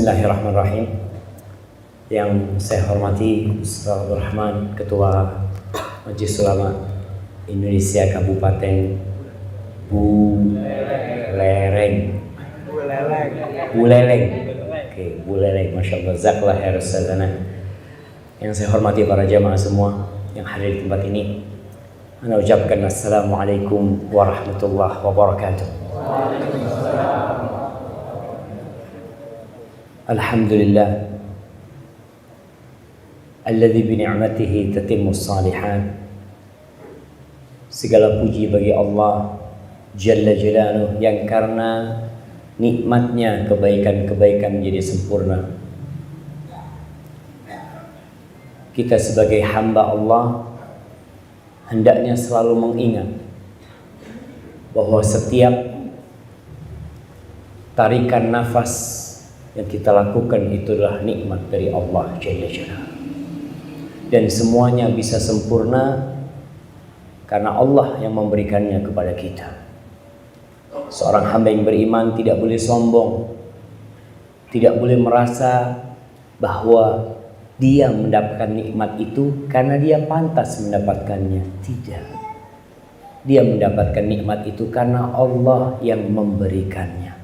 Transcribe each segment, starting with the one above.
Bismillahirrahmanirrahim. Yang saya hormati Ustaz Abdul Rahman, Ketua Majelis Ulama Indonesia Kabupaten Buleleng. Oke, Buleleng. Masya Allah, Zakallah khair Ustazana. Yang saya hormati para jamaah semua yang hadir di tempat ini, Anda ucapkan Assalamualaikum warahmatullahi wabarakatuh. Alhamdulillah alladzi bi ni'matihi tatimmus shalihat. Segala puji bagi Allah Jalla Jalaluhu yang karena nikmatnya kebaikan-kebaikan menjadi sempurna. Kita sebagai hamba Allah hendaknya selalu mengingat bahwa setiap tarikan nafas yang kita lakukan itu adalah nikmat dari Allah Jalla Jalaluhu. Dan semuanya bisa sempurna karena Allah yang memberikannya kepada kita. Seorang hamba yang beriman tidak boleh sombong, tidak boleh merasa bahwa dia mendapatkan nikmat itu karena dia pantas mendapatkannya. Tidak. Dia mendapatkan nikmat itu karena Allah yang memberikannya.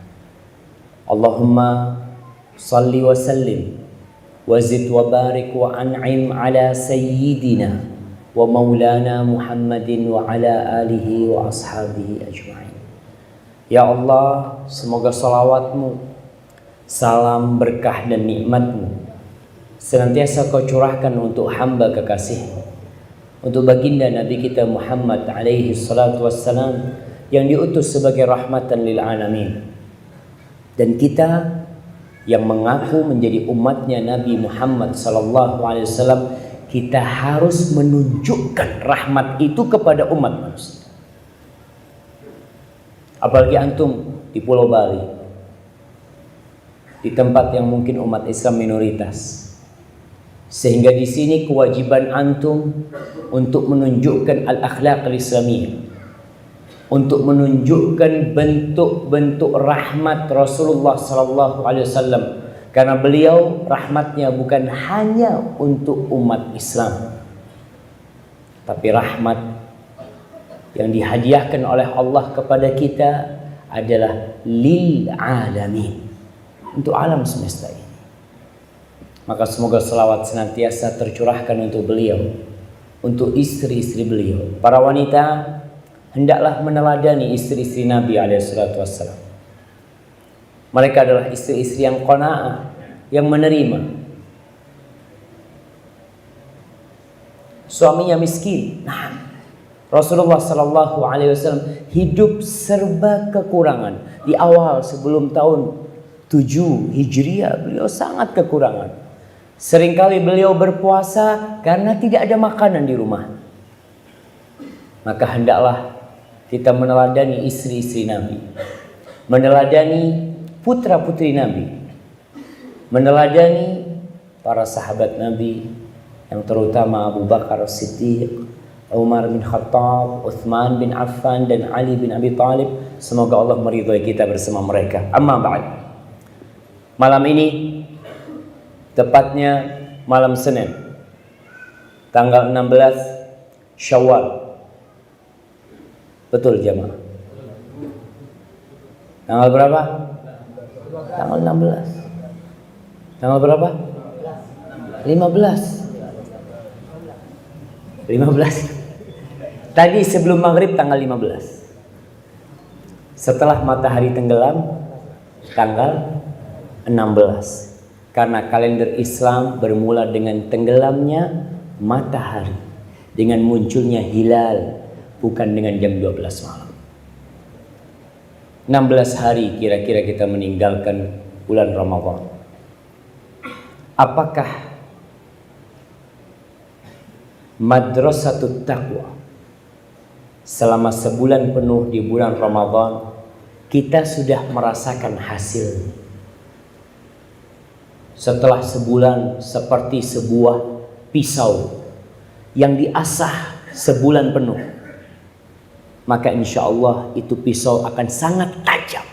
Allahumma salli wa sallim wa zid wa barik wa an'im ala sayyidina wa maulana Muhammadin wa ala alihi wa ashabihi ajma'in. Ya Allah, semoga salawatmu, salam berkah dan nikmatmu senantiasa kau curahkan untuk hamba kekasihmu, untuk baginda Nabi kita Muhammad alaihi salatu wassalam yang diutus sebagai rahmatan lil alamin. Dan kita yang mengaku menjadi umatnya Nabi Muhammad sallallahu alaihi wasallam, kita harus menunjukkan rahmat itu kepada umat manusia. Apalagi antum di Pulau Bali, di tempat yang mungkin umat Islam minoritas, sehingga di sini kewajiban antum untuk menunjukkan al-akhlaq al-islamiyah, untuk menunjukkan bentuk-bentuk rahmat Rasulullah sallallahu alaihi wasallam, karena beliau rahmatnya bukan hanya untuk umat Islam, tapi rahmat yang dihadiahkan oleh Allah kepada kita adalah lil alamin, untuk alam semesta ini. Maka semoga selawat senantiasa tercurahkan untuk beliau, untuk istri-istri beliau. Para wanita hendaklah meneladani istri-istri Nabi SAW. Mereka adalah istri-istri yang qanaah, yang menerima. Suaminya miskin. Nah, Rasulullah SAW hidup serba kekurangan. Di awal sebelum tahun 7 Hijriah beliau sangat kekurangan. Seringkali beliau berpuasa karena tidak ada makanan di rumah. Maka hendaklah kita meneladani istri-istri Nabi, meneladani putra-putri Nabi, meneladani para sahabat Nabi yang terutama Abu Bakar As-Siddiq, Umar bin Khattab, Uthman bin Affan dan Ali bin Abi Thalib. Semoga Allah meridhai kita bersama mereka. Amma ba'd. Malam ini, tepatnya malam Senin, tanggal 16 Syawal. Betul jemaah? Tanggal berapa? Tanggal 16. Tanggal berapa? 15. Tadi sebelum maghrib tanggal 15. Setelah matahari tenggelam tanggal 16. Karena kalender Islam bermula dengan tenggelamnya matahari, dengan munculnya hilal, bukan dengan jam 12 malam. 16 hari kira-kira kita meninggalkan bulan Ramadan. Apakah madrasatut taqwa selama sebulan penuh di bulan Ramadan kita sudah merasakan hasil? Setelah sebulan seperti sebuah pisau yang diasah sebulan penuh, maka insya Allah itu pisau akan sangat tajam.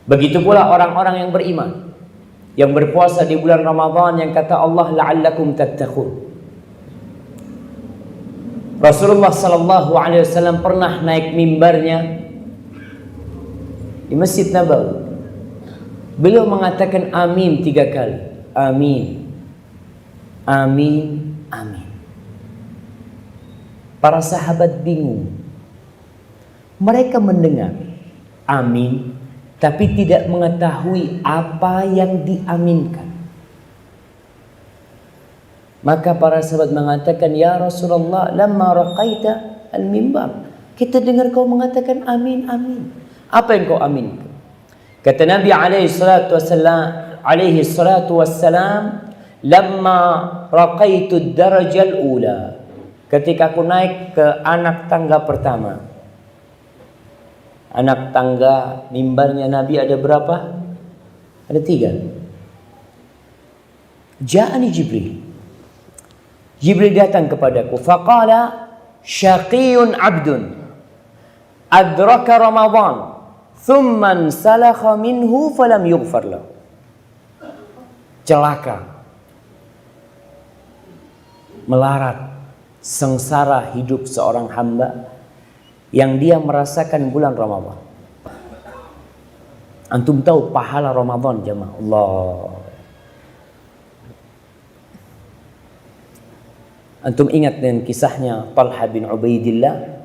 Begitu pula orang-orang yang beriman, yang berpuasa di bulan Ramadan, yang kata Allah la'allakum tattaqun. Rasulullah sallallahu alaihi wasallam pernah naik mimbarnya di Masjid Nabawi. Beliau mengatakan amin 3 kali. Amin, amin, amin. Para sahabat bingung. Mereka mendengar amin, tapi tidak mengetahui apa yang diaminkan. Maka para sahabat mengatakan, ya Rasulullah, lamma raqaita al-mimbar, kita dengar kau mengatakan amin, amin. Apa yang kau aminkan? Kata Nabi alaihi salatu wassalam, lamma raqaitu ad-darajal ula, ketika aku naik ke anak tangga pertama. Anak tangga mimbarnya Nabi ada berapa? Ada 3. Ja'ani Jibril. Jibril datang kepadaku. Faqala syaqiyun abdun adraka Ramadan thumma salakha minhu falam yughfar lahu. Celaka, melarat, sengsara hidup seorang hamba yang dia merasakan bulan Ramadan. Antum tahu pahala Ramadan jemaah? Allah. Antum ingat dengan kisahnya Talha bin Ubaidillah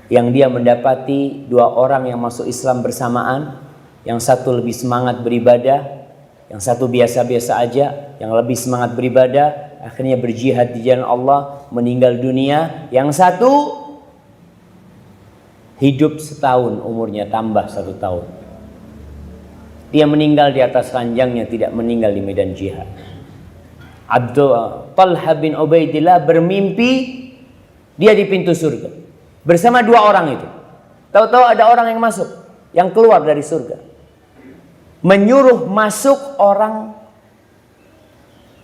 yang dia mendapati 2 orang yang masuk Islam bersamaan, yang satu lebih semangat beribadah, yang satu biasa-biasa aja, yang lebih semangat beribadah akhirnya berjihad di jalan Allah, meninggal dunia. Yang satu hidup setahun umurnya, tambah 1 tahun. Dia meninggal di atas ranjangnya, tidak meninggal di medan jihad. Talha bin Ubaidillah bermimpi dia di pintu surga bersama 2 orang itu. Tahu-tahu ada orang yang masuk, yang keluar dari surga, menyuruh masuk orang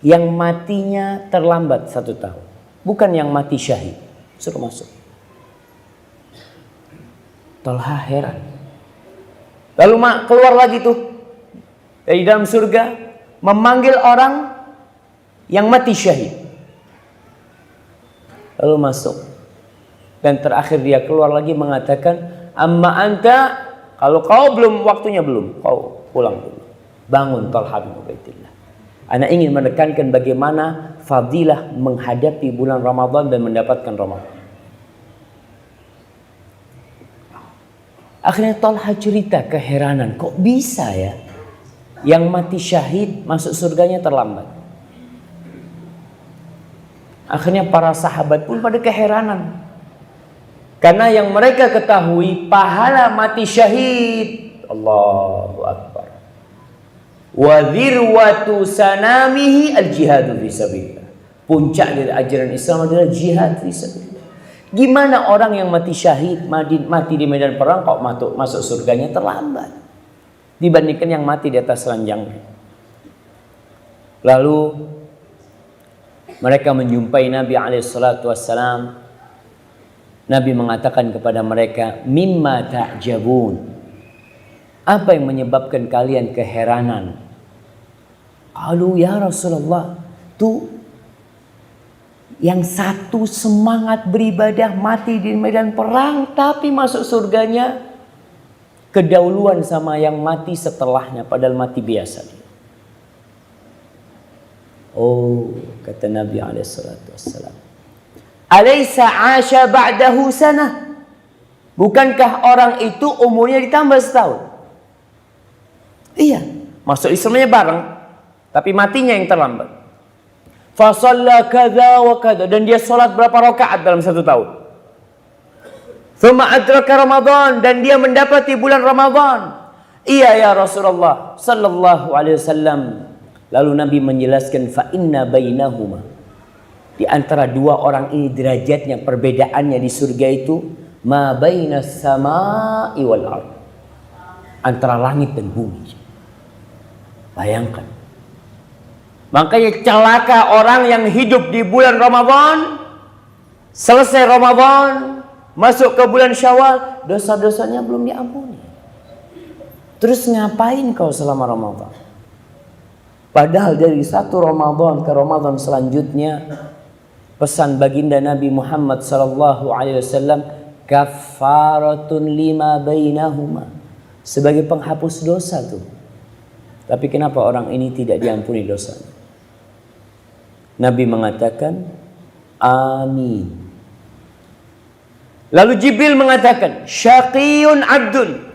yang matinya terlambat 1 tahun, bukan yang mati syahid, suruh masuk. Talha heran. Lalu keluar lagi tuh dari dalam surga, memanggil orang yang mati syahid. Lalu masuk. Dan terakhir dia keluar lagi mengatakan, amma anta, kalau kau belum, waktunya belum, kau pulang dulu. Bangun Talha bin Ubaidillah. Ana ingin menekankan bagaimana fadilah menghadapi bulan Ramadan dan mendapatkan Ramadan. Akhirnya Talha cerita keheranan, kok bisa ya yang mati syahid masuk surganya terlambat. Akhirnya para sahabat pun pada keheranan, karena yang mereka ketahui pahala mati syahid, Allahu Akbar, wa dzirwatu sanamihi al-jihadu fi sabilillah. Puncak dari ajaran Islam adalah jihad fi sabilillah. Gimana orang yang mati syahid, mati di medan perang kok masuk surganya terlambat dibandingkan yang mati di atas ranjangnya? Lalu mereka menjumpai Nabi SAW. Nabi mengatakan kepada mereka, mimma ta'jabun, apa yang menyebabkan kalian keheranan? Qalu ya Rasulullah, tuh yang satu semangat beribadah mati di medan perang, tapi masuk surganya kedahuluan sama yang mati setelahnya, padahal mati biasa. Oh, kata Nabi SAW, alaysa asha ba'dahu sanah, bukankah orang itu umurnya ditambah 1 tahun? Iya, masuk Islamnya bareng, tapi matinya yang terlambat. Fa shalla kadza wa kadza, dan dia sholat berapa rakaat dalam 1 tahun. Tsumma adraka Ramadan, dan dia mendapati bulan Ramadan. Iya ya Rasulullah sallallahu alaihi wasallam. Lalu Nabi menjelaskan, fa inna bainahuma, di antara 2 orang ini derajatnya, perbedaannya di surga itu ma bainas sama'i wal ardh, antara langit dan bumi. Bayangkan. Makanya celaka orang yang hidup di bulan Ramadan, selesai Ramadan, masuk ke bulan Syawal, dosa-dosanya belum diampuni. Terus ngapain kau selama Ramadan? Padahal dari satu Ramadan ke Ramadan selanjutnya, pesan baginda Nabi Muhammad sallallahu alaihi wasallam, kafaratun lima bainahuma, sebagai penghapus dosa tuh. Tapi kenapa orang ini tidak diampuni dosanya? Nabi mengatakan amin. Lalu Jibril mengatakan syaqiyun abdun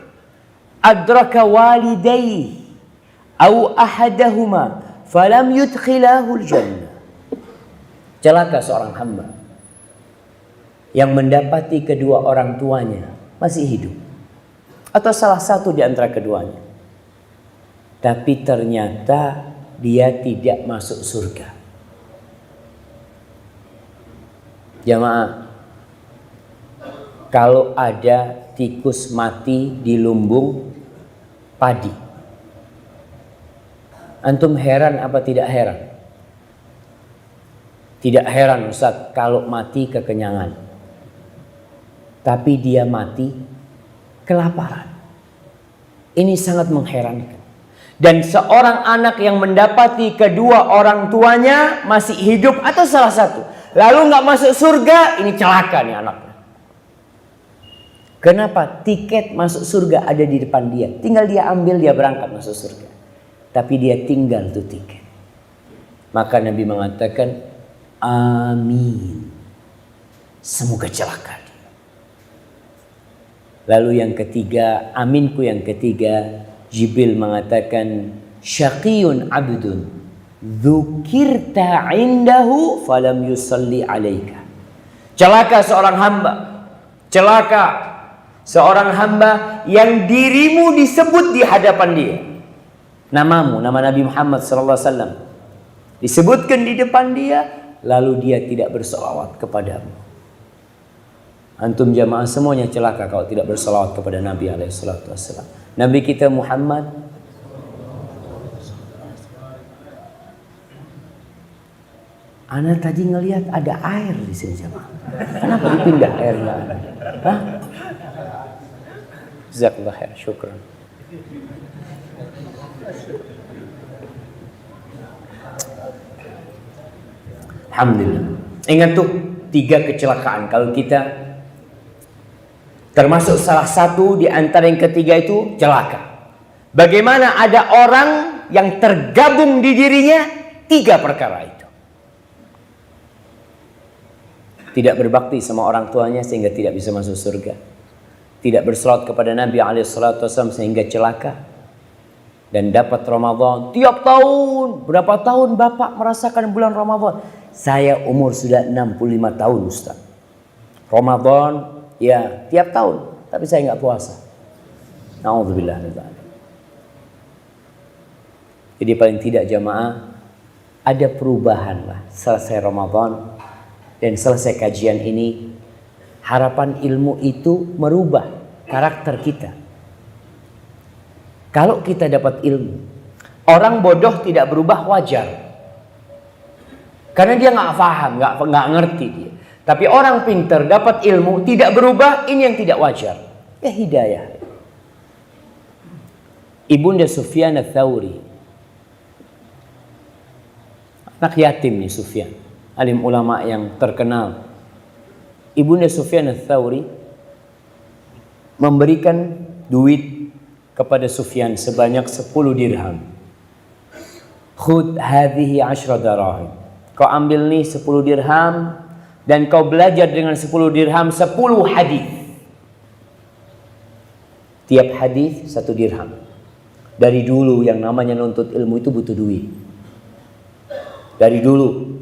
adraka walidayhi au ahadahuma falam yudkhilahul jannah. Celaka seorang hamba yang mendapati kedua orang tuanya masih hidup atau salah satu di antara keduanya, tapi ternyata dia tidak masuk surga. Jamaah, kalau ada tikus mati di lumbung padi, antum heran apa tidak heran? Tidak heran Ustaz kalau mati kekenyangan, tapi dia mati kelaparan. Ini sangat mengherankan. Dan seorang anak yang mendapati kedua orang tuanya masih hidup atau salah satu, lalu nggak masuk surga, ini celaka nih anaknya. Kenapa? Tiket masuk surga ada di depan dia, tinggal dia ambil, dia berangkat masuk surga. Tapi dia tinggal tuh tiket. Maka Nabi mengatakan amin, semoga celaka dia. Lalu yang ketiga, aminku yang ketiga, Jibril mengatakan syaqiyun abdun dzukirta indahu falam yusalli alaika. Celaka seorang hamba, celaka seorang hamba yang dirimu disebut di hadapan dia. Namamu, nama Nabi Muhammad SAW disebutkan di depan dia, lalu dia tidak bersolawat kepadamu. Antum jamaah semuanya celaka kalau tidak bersolawat kepada Nabi SAW. Nabi kita Muhammad Ana tadi ngelihat ada air di sini jemaah. Kenapa dipindah airnya? Hah? Jazakallah khair, syukran. Alhamdulillah. Ingat tuh 3 kecelakaan kalau kita termasuk salah satu di antara yang ketiga itu celaka. Bagaimana ada orang yang tergabung di dirinya 3 perkara itu. Tidak berbakti sama orang tuanya sehingga tidak bisa masuk surga. Tidak berselawat kepada Nabi SAW sehingga celaka. Dan dapat Ramadan tiap tahun. Berapa tahun Bapak merasakan bulan Ramadan? Saya umur sudah 65 tahun Ustaz. Ramadan ya tiap tahun. Tapi saya nggak puasa. Na'udzubillah. Jadi paling tidak jamaah, ada perubahan lah selesai Ramadan. Dan selesai kajian ini, harapan ilmu itu merubah karakter kita. Kalau kita dapat ilmu, orang bodoh tidak berubah wajar. Karena dia nggak paham, nggak ngerti dia. Tapi orang pintar dapat ilmu tidak berubah, ini yang tidak wajar. Ya hidayah. Ibunda Sufyan Ats-Tsauri, anak yatim nih Sufyan, alim ulama yang terkenal. Ibunda Sufyan Ats-Tsauri memberikan duit kepada Sufyan sebanyak 10 dirham. Khudh hadhihi 10 dirham. Kau ambil nih 10 dirham dan kau belajar dengan 10 dirham 10 hadis. Tiap hadis 1 dirham. Dari dulu yang namanya nuntut ilmu itu butuh duit. Dari dulu.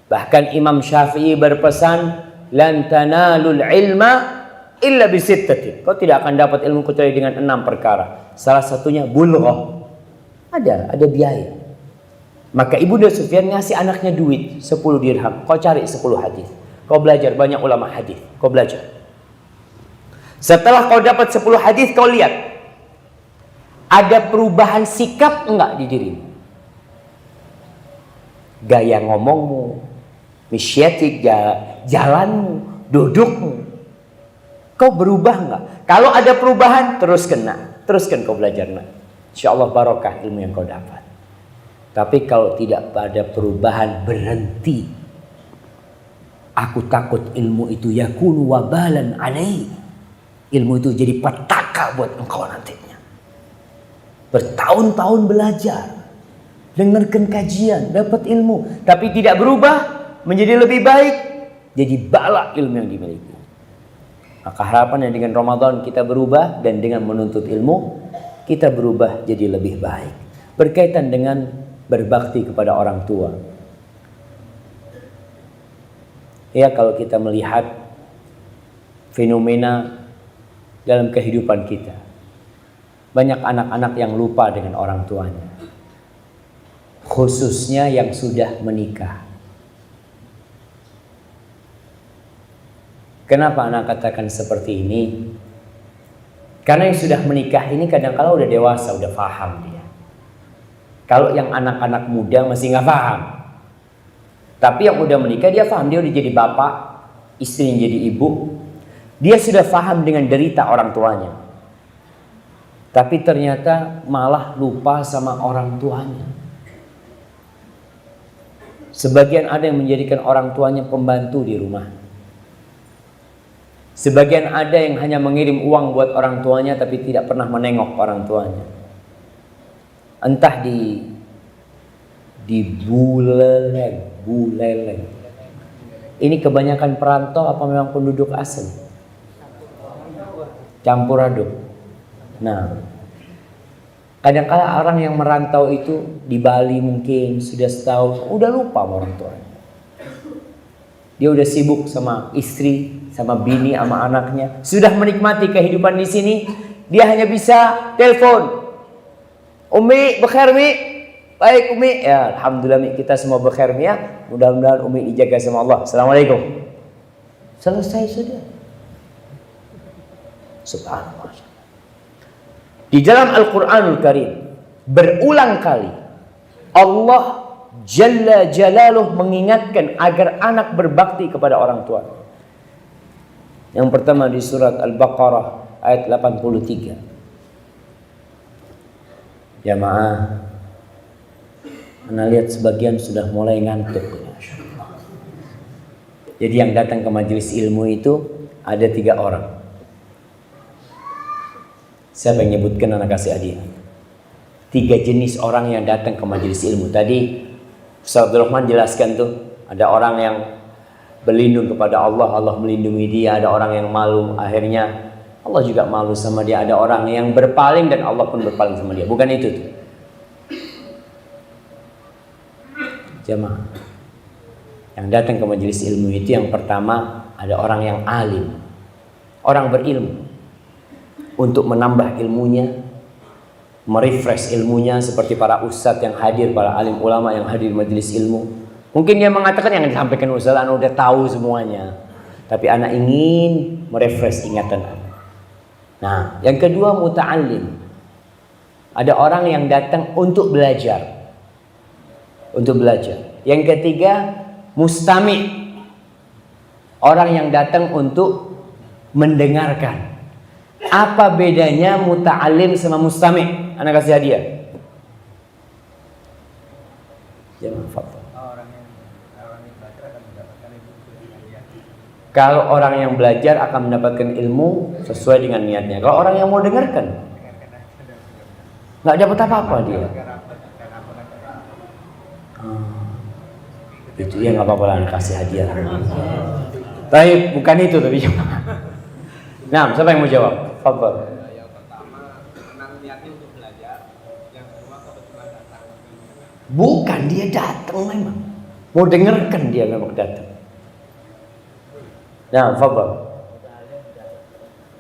Bahkan Imam Syafi'i berpesan, lan tanalul ilma illa bisittatin. Kau tidak akan dapat ilmu kecuali dengan 6 perkara. Salah satunya bulughah. Ada biaya. Maka Ibunda Sufyan ngasih anaknya duit 10 dirham. Kau cari 10 hadis. Kau belajar banyak ulama hadis. Kau belajar. Setelah kau dapat 10 hadis, kau lihat ada perubahan sikap enggak di dirimu? Gaya ngomongmu, misyatik, jalanmu, dudukmu. Kau berubah enggak? Kalau ada perubahan, terus kena. teruskan kau belajar nak. Insya Allah barokah ilmu yang kau dapat. Tapi kalau tidak ada perubahan, berhenti. Aku takut ilmu itu yakunu wabalan alaih. Ilmu itu jadi petaka buat engkau nantinya. Bertahun-tahun belajar, dengarkan kajian, dapat ilmu, tapi tidak berubah menjadi lebih baik, jadi bala ilmu yang dimiliki. Maka harapannya dengan Ramadan kita berubah, dan dengan menuntut ilmu kita berubah jadi lebih baik. Berkaitan dengan berbakti kepada orang tua. Ya, kalau kita melihat fenomena dalam kehidupan kita, banyak anak-anak yang lupa dengan orang tuanya, khususnya yang sudah menikah. Kenapa anak katakan seperti ini? Karena yang sudah menikah ini kadang-kala udah dewasa, udah paham dia. Kalau yang anak-anak muda masih nggak paham. Tapi yang udah menikah dia paham, dia udah jadi bapak, istrinya jadi ibu. Dia sudah paham dengan derita orang tuanya. Tapi ternyata malah lupa sama orang tuanya. Sebagian ada yang menjadikan orang tuanya pembantu di rumah. Sebagian ada yang hanya mengirim uang buat orang tuanya tapi tidak pernah menengok orang tuanya. Entah di buleleng. Ini kebanyakan perantau apa memang penduduk asli? Campur aduk. Nah, kadang-kala orang yang merantau itu di Bali mungkin sudah setahun, udah lupa sama orang tuanya. Dia udah sibuk sama istri, sama bini, sama anaknya. Sudah menikmati kehidupan di sini, dia hanya bisa telepon. Umi, bekhair Mi? Baik Umi. Ya, alhamdulillah Mi, kita semua bekhair Mi ya. Mudah-mudahan Umi dijaga sama Allah. Assalamualaikum. Selesai sudah. Subhanallah. Di dalam Al-Quranul Karim berulang kali Allah Jalla Jalaluh mengingatkan agar anak berbakti kepada orang tua. Yang pertama di surat Al-Baqarah ayat 83. Jamaah, Anda lihat sebagian sudah mulai ngantuk. Jadi yang datang ke majelis ilmu itu ada 3 orang. Siapa yang nyebutkan, anak kasih hadiah. 3 jenis orang yang datang ke majelis ilmu. Tadi Ustaz Abdul Rahman jelaskan tuh, ada orang yang berlindung kepada Allah, Allah melindungi dia. Ada orang yang malu, akhirnya Allah juga malu sama dia. Ada orang yang berpaling dan Allah pun berpaling sama dia. Bukan itu tuh. Jemaah, yang datang ke majelis ilmu itu yang pertama ada orang yang alim, orang berilmu, untuk menambah ilmunya, merefresh ilmunya, seperti para ustadz yang hadir, para alim ulama yang hadir di majelis ilmu. Mungkin dia mengatakan yang disampaikan ustadz anak udah tahu semuanya, tapi anak ingin merefresh ingatan anak. Nah, yang kedua muta'allim, ada orang yang datang untuk belajar. Untuk belajar. Yang ketiga mustami', orang yang datang untuk mendengarkan. Apa bedanya muta'allim sama mustami'? Anak kasih hadiah. Jangan fakta. Kalau orang yang belajar akan mendapatkan ilmu sesuai dengan niatnya. Kalau orang yang mau dengarkan, nggak dapat apa-apa dia. Itu ya nggak apa-apa lah, kasih hadiah. Tapi bukan itu tapi. Nah, siapa yang mau jawab? Fadhal. Yang pertama, memang niatnya untuk belajar. Yang kedua, kebetulan datang. Bukan, dia datang memang. Mau dengarkan dia memang datang. Nah, fadhal.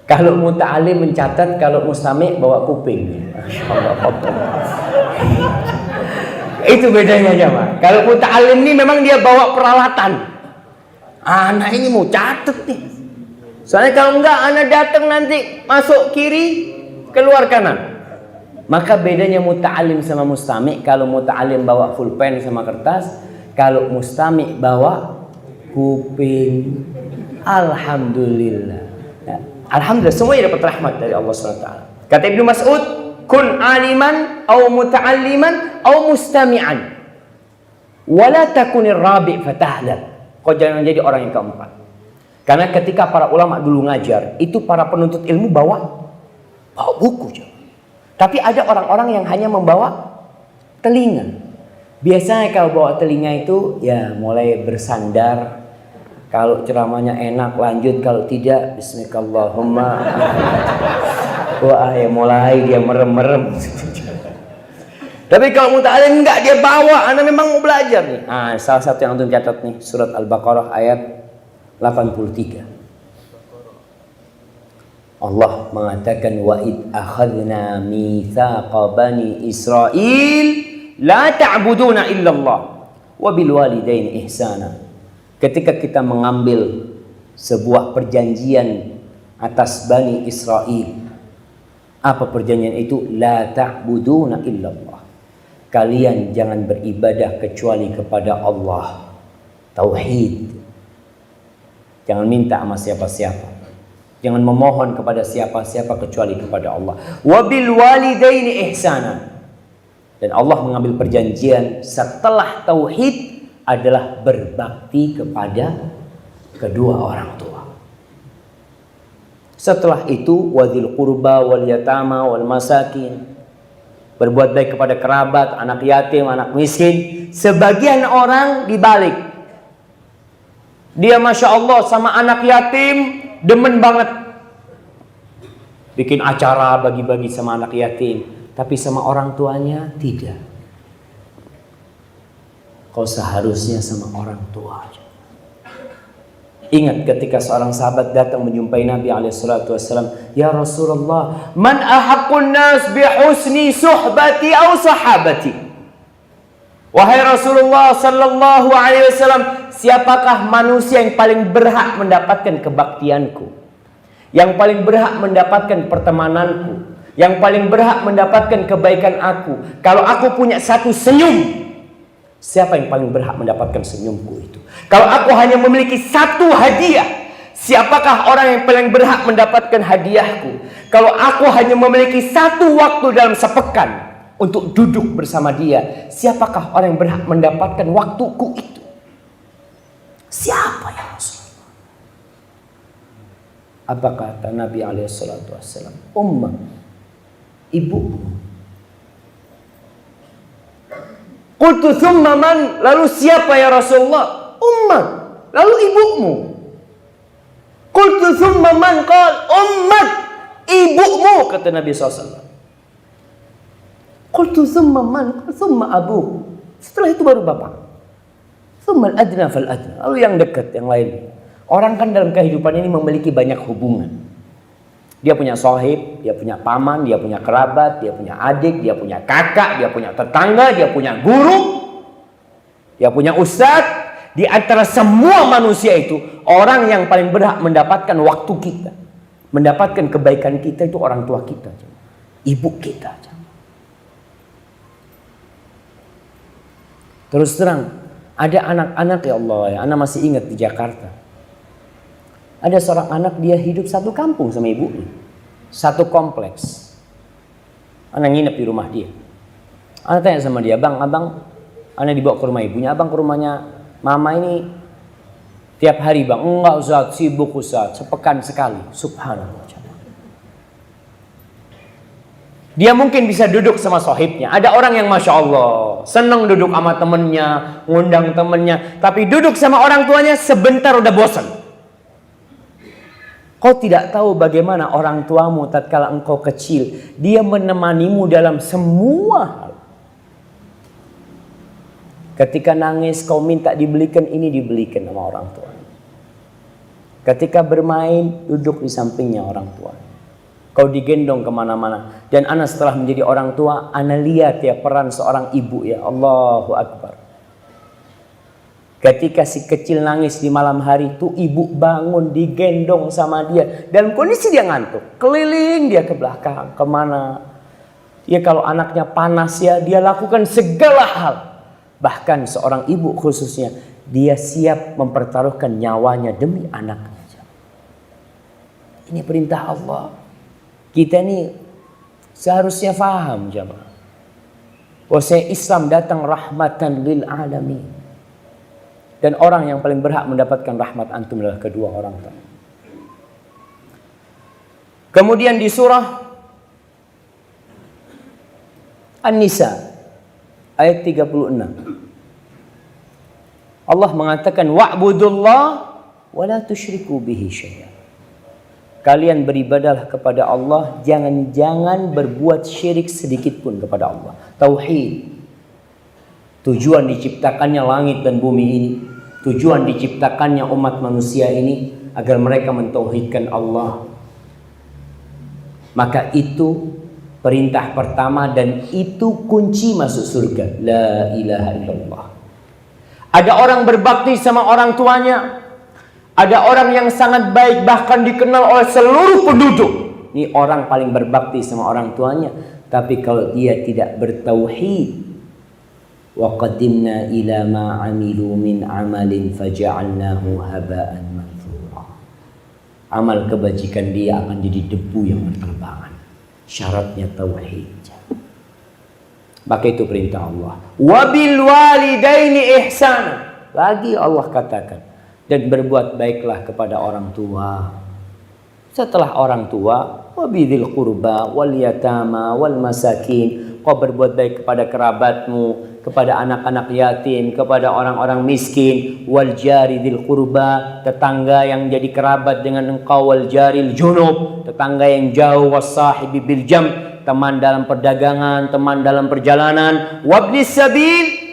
Kalau muta'alim mencatat, kalau mustami' bawa kuping. Itu bedanya aja, Pak. Kalau muta'alim ini memang dia bawa peralatan. Anak ini mau catat nih. Soalnya kalau enggak, anak datang nanti masuk kiri, keluar kanan. Maka bedanya muta'alim sama mustami', kalau muta'alim bawa pulpen sama kertas, kalau mustami' bawa kuping. Alhamdulillah. Ya, alhamdulillah semuanya dapat rahmat dari Allah SWT. Kata Ibnu Mas'ud, kun aliman au muta'alliman au mustami'an. Wala takunir rabi' fatahlal. Kau jangan jadi orang yang keempat. Karena ketika para ulama dulu ngajar, itu para penuntut ilmu bawa buku. Tapi ada orang-orang yang hanya membawa telinga. Biasanya kalau bawa telinga itu ya mulai bersandar. Kalau ceramahnya enak lanjut, kalau tidak bismillahirrahmanirrahim. Wah ya mulai dia merem-merem. Tapi kalau muta'alim enggak, dia bawa, Anda memang mau belajar nih. Nah, salah satu yang antum catat nih, surat Al-Baqarah ayat 83. Allah mengatakan wa id akhadna mitsaqa bani Israil la ta'buduna illallah wa bil walidaini ihsana. Ketika kita mengambil sebuah perjanjian atas Bani Israel, apa perjanjian itu? La ta'buduna illallah. Kalian jangan beribadah kecuali kepada Allah. Tauhid. Jangan minta sama siapa-siapa. Jangan memohon kepada siapa-siapa kecuali kepada Allah. Wabil walidaini ihsana. Dan Allah mengambil perjanjian setelah tauhid adalah berbakti kepada kedua orang tua. Setelah itu wadzil qurba wal yatama wal masakin. Berbuat baik kepada kerabat, anak yatim, anak miskin. Sebagian orang dibalik. Dia Masya Allah sama anak yatim demen banget. Bikin acara bagi-bagi sama anak yatim. Tapi sama orang tuanya tidak. Kau seharusnya sama orang tua. Ingat ketika seorang sahabat datang menjumpai Nabi SAW. Ya Rasulullah, man ahaqqun nas bihusni suhbati au sahabati. Wahai Rasulullah sallallahu alaihi wasallam, siapakah manusia yang paling berhak mendapatkan kebaktianku? Yang paling berhak mendapatkan pertemananku? Yang paling berhak mendapatkan kebaikan aku? Kalau aku punya satu senyum, siapa yang paling berhak mendapatkan senyumku itu? Kalau aku hanya memiliki satu hadiah, siapakah orang yang paling berhak mendapatkan hadiahku? Kalau aku hanya memiliki satu waktu dalam sepekan untuk duduk bersama dia, siapakah orang yang berhak mendapatkan waktuku itu? Siapa ya Rasulullah? Apa kata Nabi SAW? Ummah, ibumu. Qultu thumma man? Lalu siapa ya Rasulullah? Ummah. Lalu ibumu. Qultu thumma man? Qal ummat. Ibumu, kata Nabi SAW. Qultu thumma man? Thumma abu. Setelah itu baru bapak. Thumma al-adna fal-adna. Lalu yang dekat, yang lain. Orang kan dalam kehidupan ini memiliki banyak hubungan. Dia punya sohib, dia punya paman, dia punya kerabat, dia punya adik, dia punya kakak, dia punya tetangga, dia punya guru, dia punya ustadz. Di antara semua manusia itu, orang yang paling berhak mendapatkan waktu kita, mendapatkan kebaikan kita itu orang tua kita, ibu kita. Terus terang, ada anak-anak ya Allah, ya, anak masih ingat di Jakarta. Ada seorang anak, dia hidup satu kampung sama ibunya, satu kompleks. Anak nginep di rumah dia. Anak tanya sama dia, bang, abang, anak dibawa ke rumah ibunya, abang ke rumahnya mama ini tiap hari bang? Enggak Ustaz, sibuk Ustaz, sepekan sekali. Subhanallah. Dia mungkin bisa duduk sama sohibnya. Ada orang yang Masya Allah senang duduk sama temennya, ngundang temennya, tapi duduk sama orang tuanya sebentar udah bosan. Kau tidak tahu bagaimana orang tuamu tatkala engkau kecil, dia menemanimu dalam semua hal. Ketika nangis kau minta dibelikan ini, dibelikan sama orang tua. Ketika bermain duduk di sampingnya orang tua. Kau digendong kemana-mana. Dan ana setelah menjadi orang tua, ana lihat ya peran seorang ibu ya. Allahu Akbar. Ketika si kecil nangis di malam hari itu, ibu bangun digendong sama dia. Dalam kondisi dia ngantuk. Keliling dia ke belakang, kemana. Ya kalau anaknya panas ya, dia lakukan segala hal. Bahkan seorang ibu khususnya, dia siap mempertaruhkan nyawanya demi anaknya. Ini perintah Allah. Kita ini Seharusnya faham jamaah. Bahwasanya Islam datang rahmatan lil alamin. Dan orang yang paling berhak mendapatkan rahmat antum adalah kedua orang tua. Kemudian di surah An-Nisa ayat 36. Allah mengatakan wa'budullah wa la tusyriku bihi syai'an. Kalian beribadahlah kepada Allah, jangan berbuat syirik sedikit pun kepada Allah. Tauhid. Tujuan diciptakannya langit dan bumi ini, tujuan diciptakannya umat manusia ini agar mereka mentauhidkan Allah. Maka itu perintah pertama dan itu kunci masuk surga. La ilaha illallah. Ada orang berbakti sama orang tuanya. Ada orang yang sangat baik bahkan dikenal oleh seluruh penduduk. Ini orang paling berbakti sama orang tuanya. Tapi kalau dia tidak bertauhid, wa qadimna ila ma amilu min amalin faja'alnahu haba'an manthura. Amal kebajikan dia akan jadi debu yang berterbangan. Syaratnya tauhid. Maka itu perintah Allah. Wabil walidaini ihsana. Lagi Allah katakan, dan berbuat baiklah kepada orang tua. Setelah orang tua, wabidil qurba wal yatama wal masakin. Kau berbuat baik kepada kerabatmu, kepada anak-anak yatim, kepada orang-orang miskin. Wal jaridil qurba, tetangga yang jadi kerabat dengan engkau. Wal jaril junub, tetangga yang jauh. Wasahibi bil jam, teman dalam perdagangan, teman dalam perjalanan. Wabnis sabil,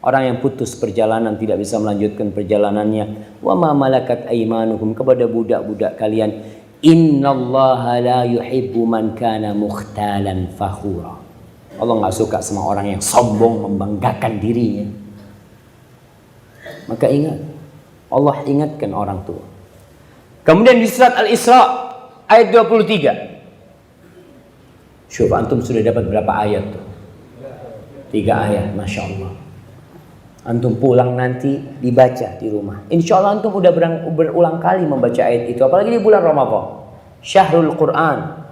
orang yang putus perjalanan, tidak bisa melanjutkan perjalanannya. Wa ma malakat aymanukum, kepada budak-budak kalian. Innallaha la yuhibbu man kana mukhtalan fakhura. Allah enggak suka sama orang yang sombong, membanggakan dirinya. Maka ingat, Allah ingatkan orang tua. Kemudian di surat Al-Isra ayat 23. Syuf, antum sudah dapat berapa ayat tuh? 3 ayat, Masya Allah. Antum pulang nanti dibaca di rumah. Insya Allah antum udah berulang kali membaca ayat itu. Apalagi di bulan Ramadan. Syahrul Quran.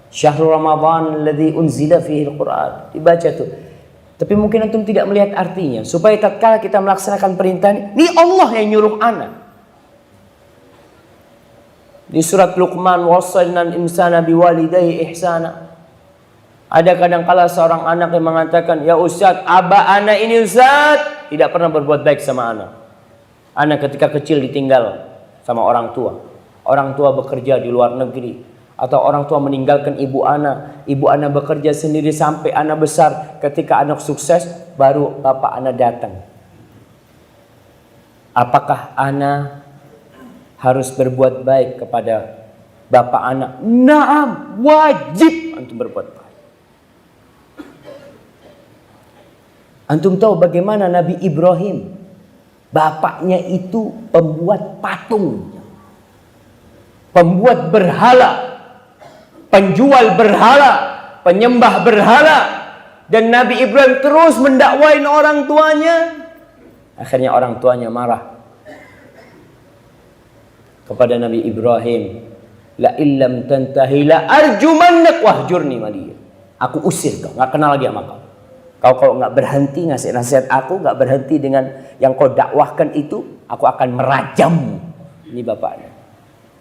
Syahrul Ramadan alladzi unzila fihi al-Quran. Dibaca tuh. Tapi mungkin antum tidak melihat artinya. Supaya tatkala kita melaksanakan perintah ini Allah yang nyuruh anak. Di surat Luqman, wassaynal insana biwalidayhi ihsana. Ada kadang-kala seorang anak yang mengatakan, ya Ustaz, abah anak ini Ustaz tidak pernah berbuat baik sama anak. Anak ketika kecil ditinggal sama orang tua. Orang tua bekerja di luar negeri. Atau orang tua meninggalkan ibu anak. Ibu anak bekerja sendiri sampai anak besar. Ketika anak sukses, baru bapak anak datang. Apakah anak harus berbuat baik kepada bapak anak? Naam, wajib untuk berbuat baik. Antum tahu bagaimana Nabi Ibrahim, bapaknya itu pembuat patung, pembuat berhala, penjual berhala, penyembah berhala, dan Nabi Ibrahim terus mendakwain orang tuanya. Akhirnya orang tuanya marah kepada Nabi Ibrahim, la illam tantahi la arjumannak wahjurni maliya. Aku usir kau, nggak kenal lagi sama kau. Kau kalau nggak berhenti ngasih nasihat aku, nggak berhenti dengan yang kau dakwahkan itu, aku akan merajammu. Ini bapaknya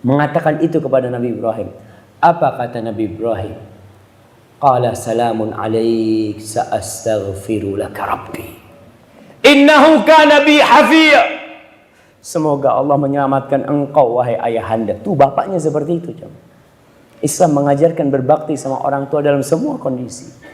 mengatakan itu kepada Nabi Ibrahim. Apa kata Nabi Ibrahim? Qala salamun alaik sa'astaghfiru laka rabbi innahu kana bi hafiya. Semoga Allah menyelamatkan engkau wahai ayahanda. Tuh bapaknya seperti itu. Islam mengajarkan berbakti sama orang tua dalam semua kondisi.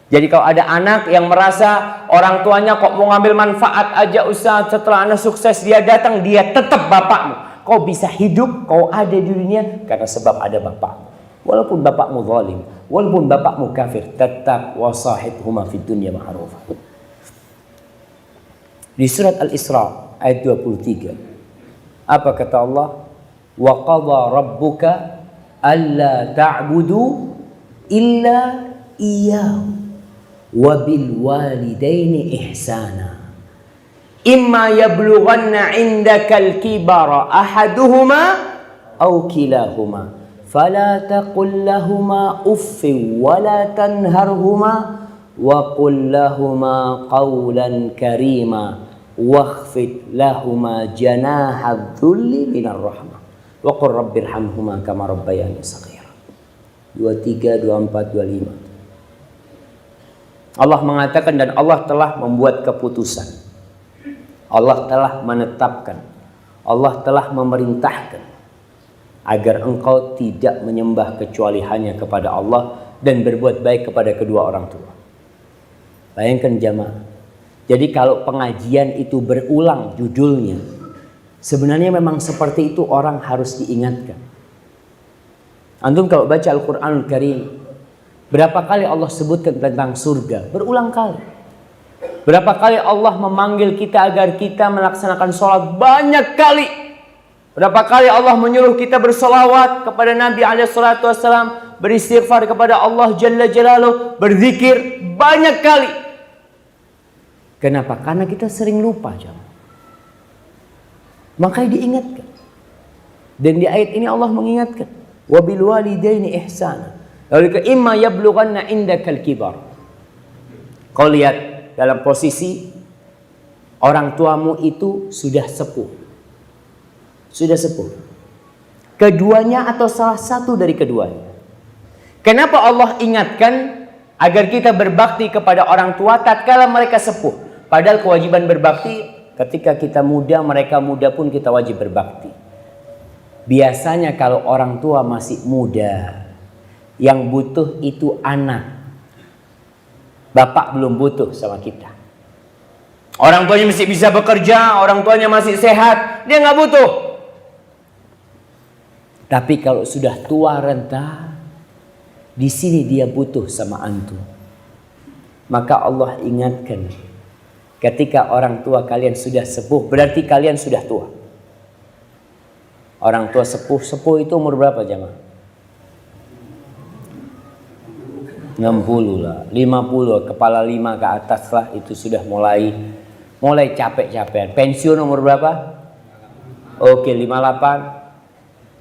Jadi kalau ada anak yang merasa orang tuanya kok mau ngambil manfaat aja Ustaz, setelah anak sukses dia datang, dia tetap bapakmu. Kau bisa hidup, kau ada di dunia karena sebab ada bapakmu. Walaupun bapakmu zalim, walaupun bapakmu kafir, tetap wasahibhuma fid dunya ma'rufah. Di surat Al-Isra ayat 23. Apa kata Allah? Wa qadha rabbuka alla ta'budu illa iyyahu wabil walidaini ihsana imma yablughanna indakal kibara ahaduhuma aw kilahuma Fala taqul lahuma uffin wa la tanharhuma wa qul lahuma qawlan karima wakhfid lahuma janaha dhulli minar rahmah wa qur rabbirhamhuma kama rabbayani shaghira. 23, 24, 25. Allah mengatakan dan Allah telah membuat keputusan. Allah telah menetapkan. Allah telah memerintahkan agar engkau tidak menyembah kecuali hanya kepada Allah dan berbuat baik kepada kedua orang tua. Bayangkan jamaah. Jadi kalau pengajian itu berulang judulnya, sebenarnya memang seperti itu orang harus diingatkan. Antum kalau baca Al-Quranul Karim, berapa kali Allah sebutkan tentang surga? Berulang kali. Berapa kali Allah memanggil kita agar kita melaksanakan sholat? Banyak kali. Berapa kali Allah menyuruh kita bersolawat kepada Nabi SAW, beristighfar kepada Allah Jalla Jalaluh, berzikir? Banyak kali. Kenapa? Karena kita sering lupa, jamaah. Makanya diingatkan. Dan di ayat ini Allah mengingatkan, wabil walidaini ihsana. Lalu imma yablughanna indakal kibar. Kau lihat dalam posisi orang tuamu itu sudah sepuh. Sudah sepuh. Keduanya atau salah satu dari keduanya. Kenapa Allah ingatkan agar kita berbakti kepada orang tua tatkala mereka sepuh? Padahal kewajiban berbakti ketika kita muda, mereka muda pun kita wajib berbakti. Biasanya kalau orang tua masih muda, yang butuh itu anak. Bapak belum butuh sama kita. Orang tuanya masih bisa bekerja, orang tuanya masih sehat, dia nggak butuh. Tapi kalau sudah tua renta, di sini dia butuh sama antum. Maka Allah ingatkan, ketika orang tua kalian sudah sepuh, berarti kalian sudah tua. Orang tua sepuh itu umur berapa jamaah? 60 lah, 50, kepala 5 ke atas lah, itu sudah mulai capek-capekan. Pensiun umur berapa? Oke, 58.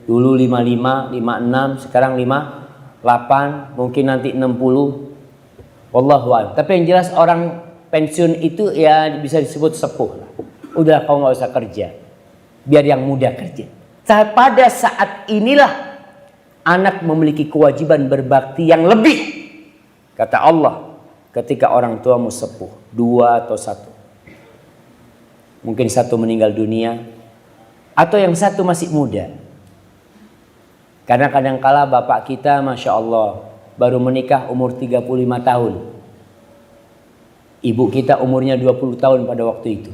Dulu 55, 56, sekarang 58, mungkin nanti 60. Wallahu a'lam. Tapi yang jelas orang pensiun itu ya bisa disebut sepuh lah. Udah kau nggak usah kerja, biar yang muda kerja. Pada saat inilah anak memiliki kewajiban berbakti yang lebih. Kata Allah, ketika orang tuamu sepuh, 2 atau 1. Mungkin 1 meninggal dunia, atau yang 1 masih muda. Karena kadang-kala bapak kita, Masya Allah, baru menikah umur 35 tahun. Ibu kita umurnya 20 tahun pada waktu itu.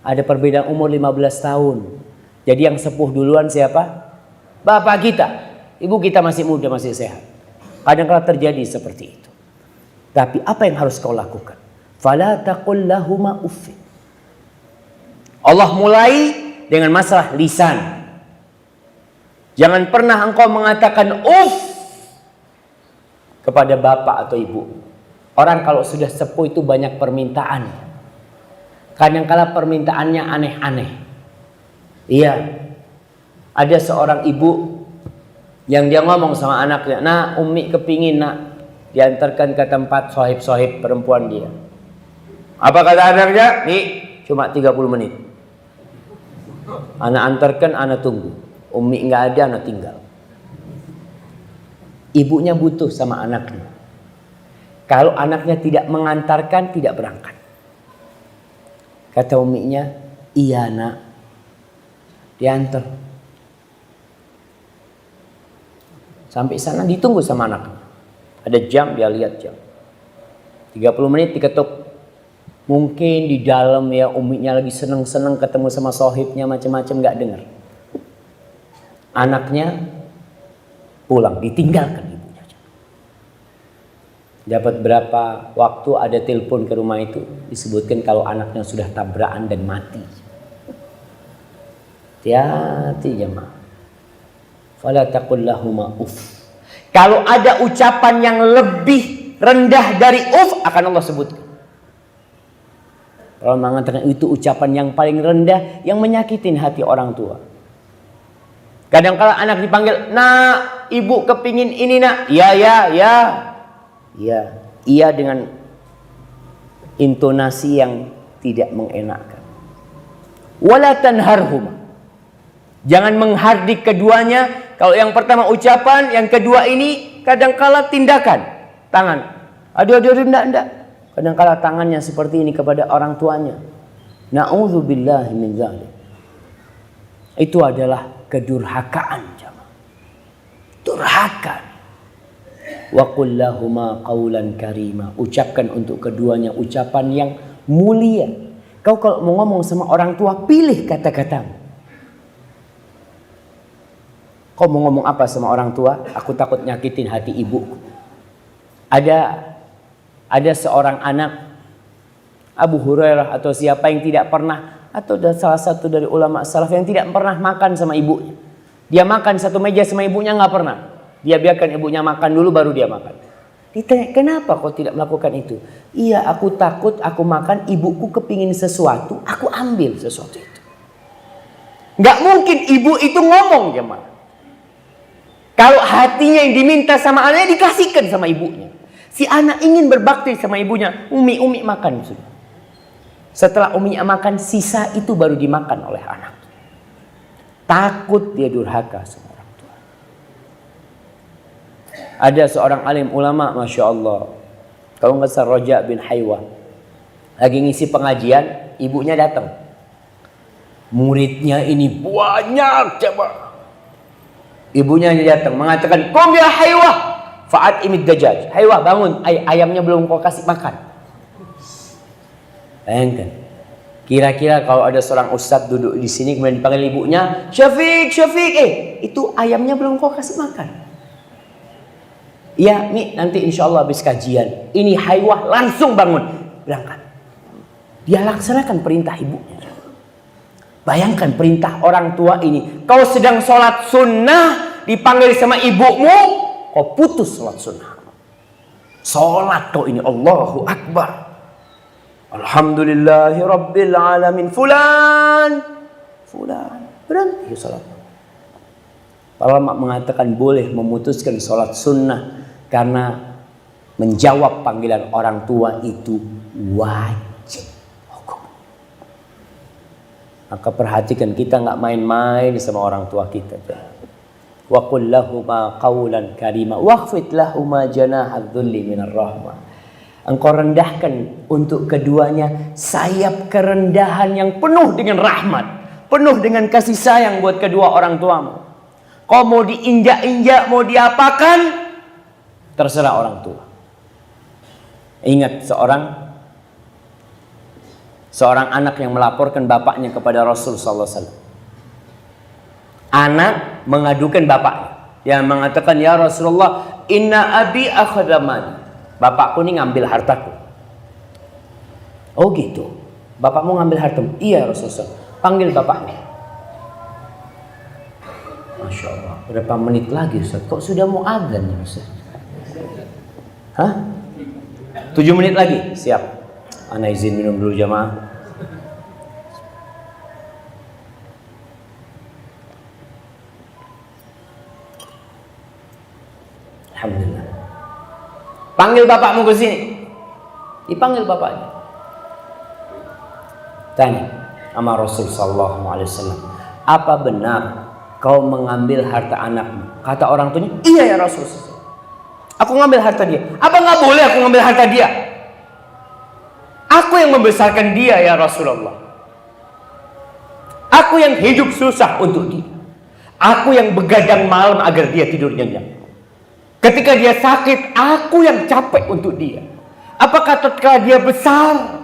Ada perbedaan umur 15 tahun. Jadi yang sepuh duluan siapa? Bapak kita. Ibu kita masih muda, masih sehat. Kadang-kala terjadi seperti itu. Tapi apa yang harus kau lakukan? Fala taqul lahuma uffin. Allah mulai dengan masalah lisan. Jangan pernah engkau mengatakan uff kepada bapak atau ibu. Orang kalau sudah sepuh itu banyak permintaan. Kadang-kala permintaannya aneh-aneh. Iya. Ada seorang ibu yang dia ngomong sama anaknya, "Nah, Umi kepingin nak diantarkan ke tempat sohib-sohib perempuan dia." Apa kata anaknya? Nih, cuma 30 menit. Anak antarkan, anak tunggu. Umi nggak ada, anak tinggal. Ibunya butuh sama anaknya. Kalau anaknya tidak mengantarkan, tidak berangkat. Kata uminya, iya nak, diantar. Sampai sana ditunggu sama anaknya. Ada jam, dia lihat jam. 30 menit diketuk. Mungkin di dalam ya uminya lagi seneng-seneng ketemu sama sohibnya, macam-macam, gak dengar. Anaknya pulang, ditinggalkan ibunya. Dapat berapa waktu ada telepon ke rumah itu, disebutkan kalau anaknya sudah tabrakan dan mati. Hati-hati jemaah. Fala taqul lahuma uff. Kalau ada ucapan yang lebih rendah dari uff, akan Allah sebutkan. Kalau mengatakan itu ucapan yang paling rendah, yang menyakitin hati orang tua. Kadang-kala anak dipanggil, nak, ibu kepingin ini nak. Ya. Iya dengan intonasi yang tidak mengenakkan. Wala tanharhuma. Jangan menghardik keduanya. Kalau yang pertama ucapan, yang kedua ini kadangkala tindakan. Tangan. Aduh, enggak. Kadangkala tangannya seperti ini kepada orang tuanya. Na'udzubillahi min dzalik. Itu adalah kedurhakaan, jemaah. Durhaka. Wa qul lahuma qaulan karima. Ucapkan untuk keduanya ucapan yang mulia. Kau kalau mau ngomong sama orang tua, pilih kata-katamu. Kau mau ngomong apa sama orang tua? Aku takut nyakitin hati ibuku. Ada seorang anak Abu Hurairah atau siapa yang tidak pernah, atau salah satu dari ulama salaf yang tidak pernah makan sama ibunya. Dia makan satu meja sama ibunya nggak pernah. Dia biarkan ibunya makan dulu baru dia makan. Ditanya, kenapa kau tidak melakukan itu? Iya, aku takut aku makan, ibuku kepingin sesuatu, aku ambil sesuatu itu. Nggak mungkin ibu itu ngomong, jemaah. Kalau hatinya yang diminta sama anaknya dikasihkan sama ibunya. Si anak ingin berbakti sama ibunya. Umi makan sudah. Setelah uminya makan, sisa itu baru dimakan oleh anak. Takut dia durhaka sama orang tua. Ada seorang alim ulama, Masya Allah. Kalau nggak salah Roja bin Haywa. Lagi ngisi pengajian, ibunya datang. Muridnya ini banyak, coba. Ibunya datang mengatakan, "Qum ya Haywa, fa'at imid dajjal." Haywa, bangun, ayamnya belum kau kasih makan. Bayangkan. Kira-kira kalau ada seorang ustadz duduk di sini kemudian dipanggil ibunya, Syafiq, itu ayamnya belum kau kasih makan. Ya, Mi, nanti insya Allah habis kajian. Ini Haywa langsung bangun, berangkat. Dia laksanakan perintah ibunya. Bayangkan perintah orang tua ini. Kau sedang sholat sunnah, dipanggil sama ibumu, kau putus sholat sunnah. Sholat kau ini, Allahu Akbar. Alhamdulillahi Rabbil Alamin. Fulan. Berhenti sholat. Para ulama mengatakan boleh memutuskan sholat sunnah karena menjawab panggilan orang tua itu wajib. Maka perhatikan, kita nggak main-main sama orang tua kita. Wa qul lahuma qawlan karima wakhfid lahuma janaha dzulli minar rahmah. Engkau rendahkan untuk keduanya sayap kerendahan yang penuh dengan rahmat, penuh dengan kasih sayang buat kedua orang tuamu. Kau mau diinjak-injak, mau diapakan, terserah orang tua. Ingat seorang anak yang melaporkan bapaknya kepada Rasul sallallahu alaihi wasallam. Anak mengadukan bapaknya. Dia mengatakan, "Ya Rasulullah, inna abi akhadamani." Bapakku ini ngambil hartaku. Oh gitu. Bapakmu ngambil hartamu? Iya Rasulullah. Panggil bapaknya. Masya Allah. Berapa menit lagi Ustaz? Kok sudah mau adzan ya Ustaz? Hah? 7 menit lagi? Siap. Ana izin minum dulu jamaah. Alhamdulillah. Panggil bapakmu ke sini. Dipanggil bapaknya. Tanya sama Rasul sallallahu alaihi wasallam, "Apa benar kau mengambil harta anakmu?" Kata orang tuanya, "Iya ya Rasul. Aku ngambil harta dia." "Apa nggak boleh aku ngambil harta dia? Aku yang membesarkan dia ya Rasulullah. Aku yang hidup susah untuk dia. Aku yang begadang malam agar dia tidur nyenyak. Ketika dia sakit, aku yang capek untuk dia. Apakah ketika dia besar,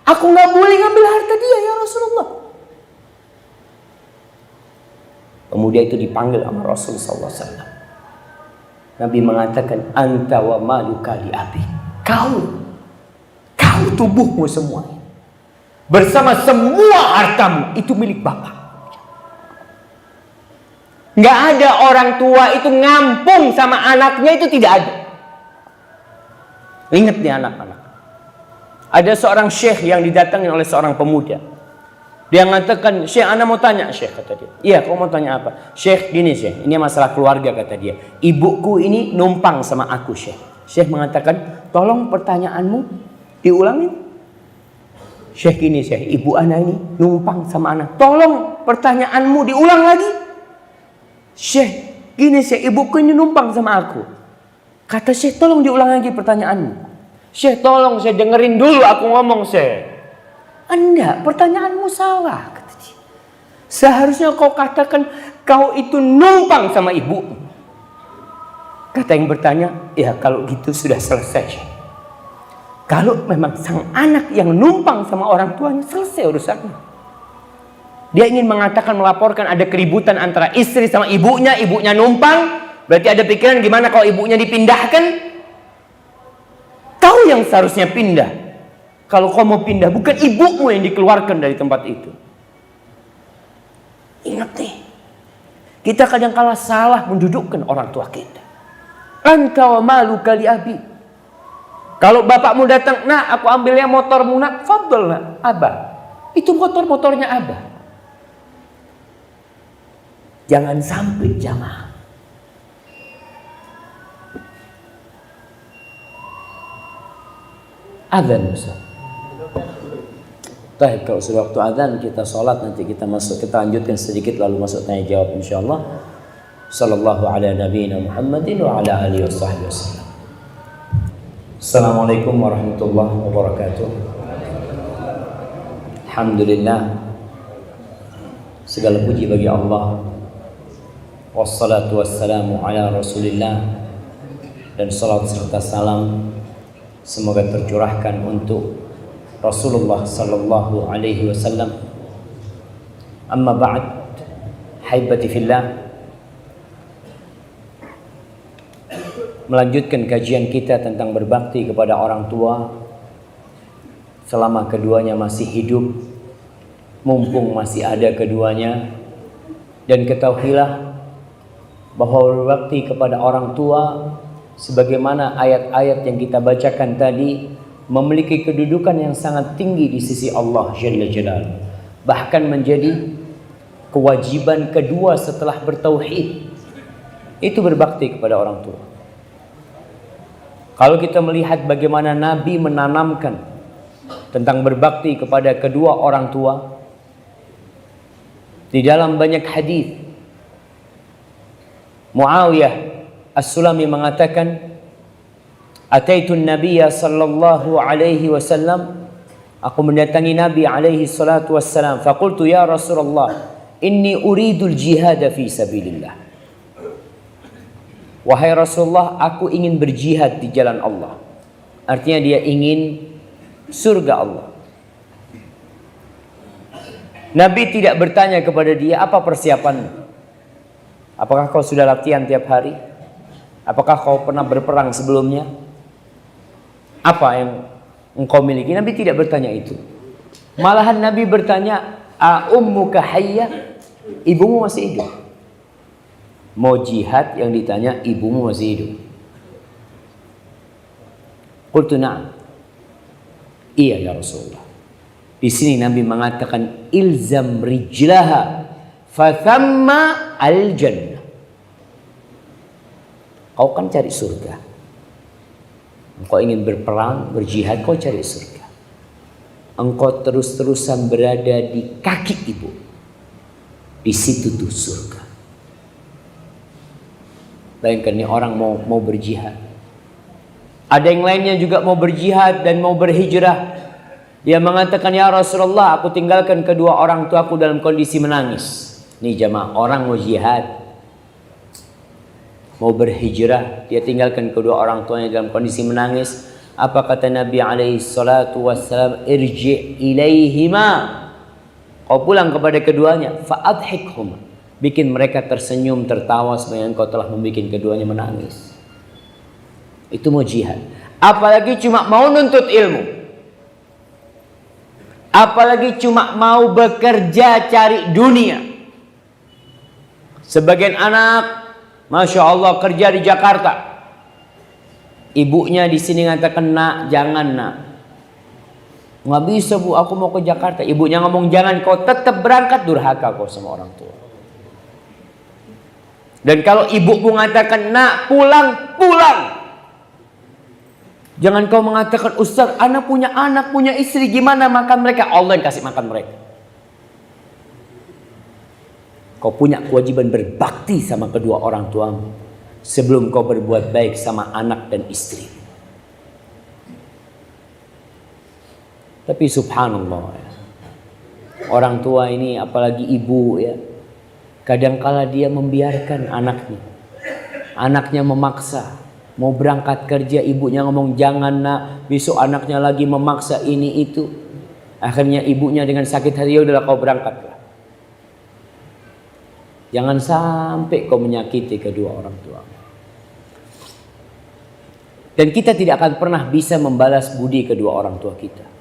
aku nggak boleh ngambil harta dia ya Rasulullah?" Pemuda itu dipanggil sama Rasul sallallahu alaihi wasallam. Nabi mengatakan, "Anta wa maluka li abi." Kau tubuhmu semua bersama semua hartamu itu milik bapak. Nggak ada orang tua itu ngampung sama anaknya, itu tidak ada. Ingat nih anak-anak. Ada seorang syekh yang didatangi oleh seorang pemuda. Dia mengatakan, Syekh, ana mau tanya, Syekh, kata dia. Iya, kau mau tanya apa? Syekh, gini Syekh, ini masalah keluarga, kata dia. Ibuku ini numpang sama aku, Syekh. Syekh mengatakan, tolong pertanyaanmu diulangi. Syekh, gini Syekh, ibu ana ini numpang sama ana. Tolong pertanyaanmu diulang lagi. Syekh, gini Syekh, ibuku ini numpang sama aku. Kata Syekh, tolong diulang lagi pertanyaanmu. Syekh, tolong saya dengerin dulu aku ngomong, Syekh. Anda, pertanyaanmu salah, kata dia. Seharusnya kau katakan kau itu numpang sama ibu. Kata yang bertanya, ya kalau gitu sudah selesai. Kalau memang sang anak yang numpang sama orang tuanya, selesai urusannya. Dia ingin mengatakan, melaporkan ada keributan antara istri sama ibunya, ibunya numpang. Berarti ada pikiran gimana kalau ibunya dipindahkan. Kau yang seharusnya pindah. Kalau kau mau pindah, bukan ibumu yang dikeluarkan dari tempat itu. Ingat nih, kita kadang-kala salah mendudukkan orang tua kita. Anta wa maluka li abi. Kalau bapakmu datang, nah aku ambilnya motormu nak, fadl nak, abah. Itu motornya abah. Jangan sampai jamaah. Adzan Ustaz. Baik, kalau sudah waktu adzan kita sholat, nanti kita lanjutkan sedikit lalu masuk tanya jawab insyaallah. Sallallahu ala nabiyina Muhammadin wa ala alihi washabbihi wasallam. Assalamualaikum warahmatullahi wabarakatuh. Alhamdulillah, segala puji bagi Allah. Wassalatu wassalamu ala Rasulillah, dan salat serta salam semoga tercurahkan untuk Rasulullah sallallahu alaihi wasallam. Amma ba'd, haibati fillah. Melanjutkan kajian kita tentang berbakti kepada orang tua selama keduanya masih hidup, mumpung masih ada keduanya. Dan ketahuilah bahwa berbakti kepada orang tua, sebagaimana ayat-ayat yang kita bacakan tadi, memiliki kedudukan yang sangat tinggi di sisi Allah Jalla Jalaluhu. Bahkan menjadi kewajiban kedua setelah bertauhid, itu berbakti kepada orang tua. Kalau kita melihat bagaimana Nabi menanamkan tentang berbakti kepada kedua orang tua di dalam banyak hadis, Muawiyah As-Sulami mengatakan, Ataitun Nabiyya sallallahu alaihi wasallam, aku mendatangi Nabi alaihi salatu wassalam, faqultu ya Rasulullah, inni uridul jihad fi sabilillah. Wahai Rasulullah, aku ingin berjihad di jalan Allah. Artinya dia ingin surga Allah. Nabi tidak bertanya kepada dia, apa persiapanmu? Apakah kau sudah latihan tiap hari? Apakah kau pernah berperang sebelumnya? Apa yang engkau miliki? Nabi tidak bertanya itu. Malahan Nabi bertanya, a ummuka hayya? Ibumu masih hidup? Mau jihad, yang ditanya ibumu masih hidup. Qultu na'am. Iya ya Rasulullah. Di sini Nabi mengatakan, ilzam rijlaha fathamma al-jannah. Kau kan cari surga. Engkau ingin berperang, berjihad, kau cari surga. Engkau terus-terusan berada di kaki ibu. Di situ tuh surga. Bayangkan nih orang mau berjihad. Ada yang lainnya juga mau berjihad dan mau berhijrah. Dia mengatakan, ya Rasulullah, aku tinggalkan kedua orang tuaku dalam kondisi menangis. Nih jamaah, orang mau jihad, mau berhijrah, dia tinggalkan kedua orang tuanya dalam kondisi menangis. Apa kata Nabi alaihi salatu wassalam? Irji' ilaihima. Kau pulang kepada keduanya, fa'adhikhum. Bikin mereka tersenyum, tertawa sebenarnya engkau telah membuat keduanya menangis. Itu mau jihad. Apalagi cuma mau nuntut ilmu. Apalagi cuma mau bekerja cari dunia. Sebagian anak, Masya Allah, kerja di Jakarta. Ibunya di sini ngatakan, nak, jangan nak. Nggak bisa bu, aku mau ke Jakarta. Ibunya ngomong jangan, kau tetap berangkat, durhaka kau sama orang tua. Dan kalau ibuku mengatakan nak pulang, pulang. Jangan kau mengatakan Ustaz, anak, punya istri, gimana makan mereka? Allah yang kasih makan mereka. Kau punya kewajiban berbakti sama kedua orang tuamu sebelum kau berbuat baik sama anak dan istri. Tapi subhanallah, orang tua ini apalagi ibu ya, kadangkala dia membiarkan anaknya. Anaknya memaksa mau berangkat kerja, ibunya ngomong jangan nak, besok anaknya lagi memaksa ini itu. Akhirnya ibunya dengan sakit hati, ya udahlah kau berangkatlah. Jangan sampai kau menyakiti kedua orang tua. Dan kita tidak akan pernah bisa membalas budi kedua orang tua kita.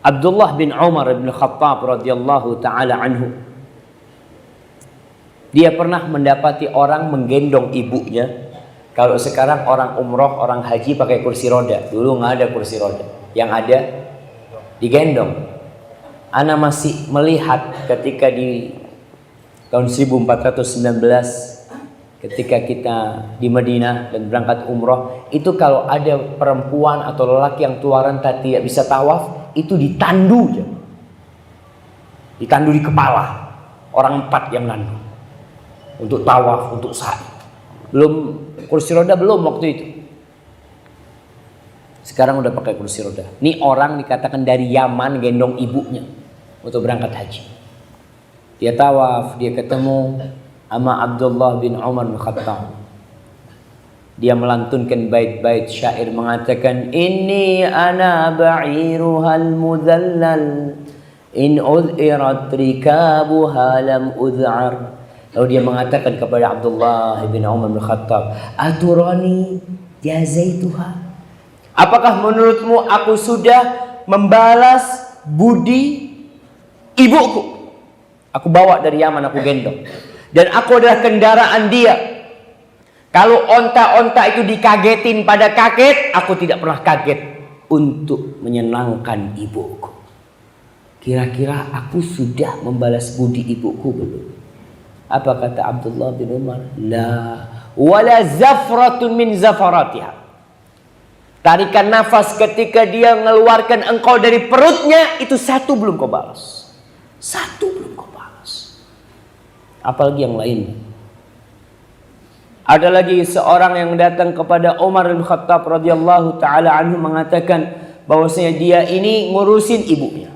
Abdullah bin Umar bin Khattab radhiyallahu taala anhu, dia pernah mendapati orang menggendong ibunya. Kalau sekarang orang umroh, orang haji pakai kursi roda, dulu nggak ada kursi roda, yang ada digendong. Ana masih melihat ketika di tahun 1419 ketika kita di Madinah dan berangkat umroh, itu kalau ada perempuan atau lelaki yang tua renta tidak bisa tawaf, itu ditandu aja. Ditandu di kepala. Orang 4 yang nandu. Untuk tawaf, untuk sa'i. Belum kursi roda, belum waktu itu. Sekarang udah pakai kursi roda. Ini orang dikatakan dari Yaman gendong ibunya untuk berangkat haji. Dia tawaf, dia ketemu sama Abdullah bin Umar bin Khattab. Dia melantunkan bait-bait syair mengatakan, inni ana ba'iruhal mudhallal in udhirat rikabuha lam udhar. Lalu dia mengatakan kepada Abdullah bin Umar bin Khattab, aturani jazaituha, apakah menurutmu aku sudah membalas budi ibuku? Aku bawa dari Yaman, aku gendong, dan aku adalah kendaraan dia. Kalau onta-onta itu dikagetin pada kaget, aku tidak pernah kaget untuk menyenangkan ibuku. Kira-kira aku sudah membalas budi ibuku belum? Apa kata Abdullah bin Umar? La wala zafratun min zafaratiha. Tarikan nafas ketika dia mengeluarkan engkau dari perutnya, itu satu belum kau balas. Satu belum kau balas. Apalagi yang lainnya. Ada lagi seorang yang datang kepada Umar bin Khattab radhiyallahu taala anhu mengatakan bahwasanya dia ini ngurusin ibunya.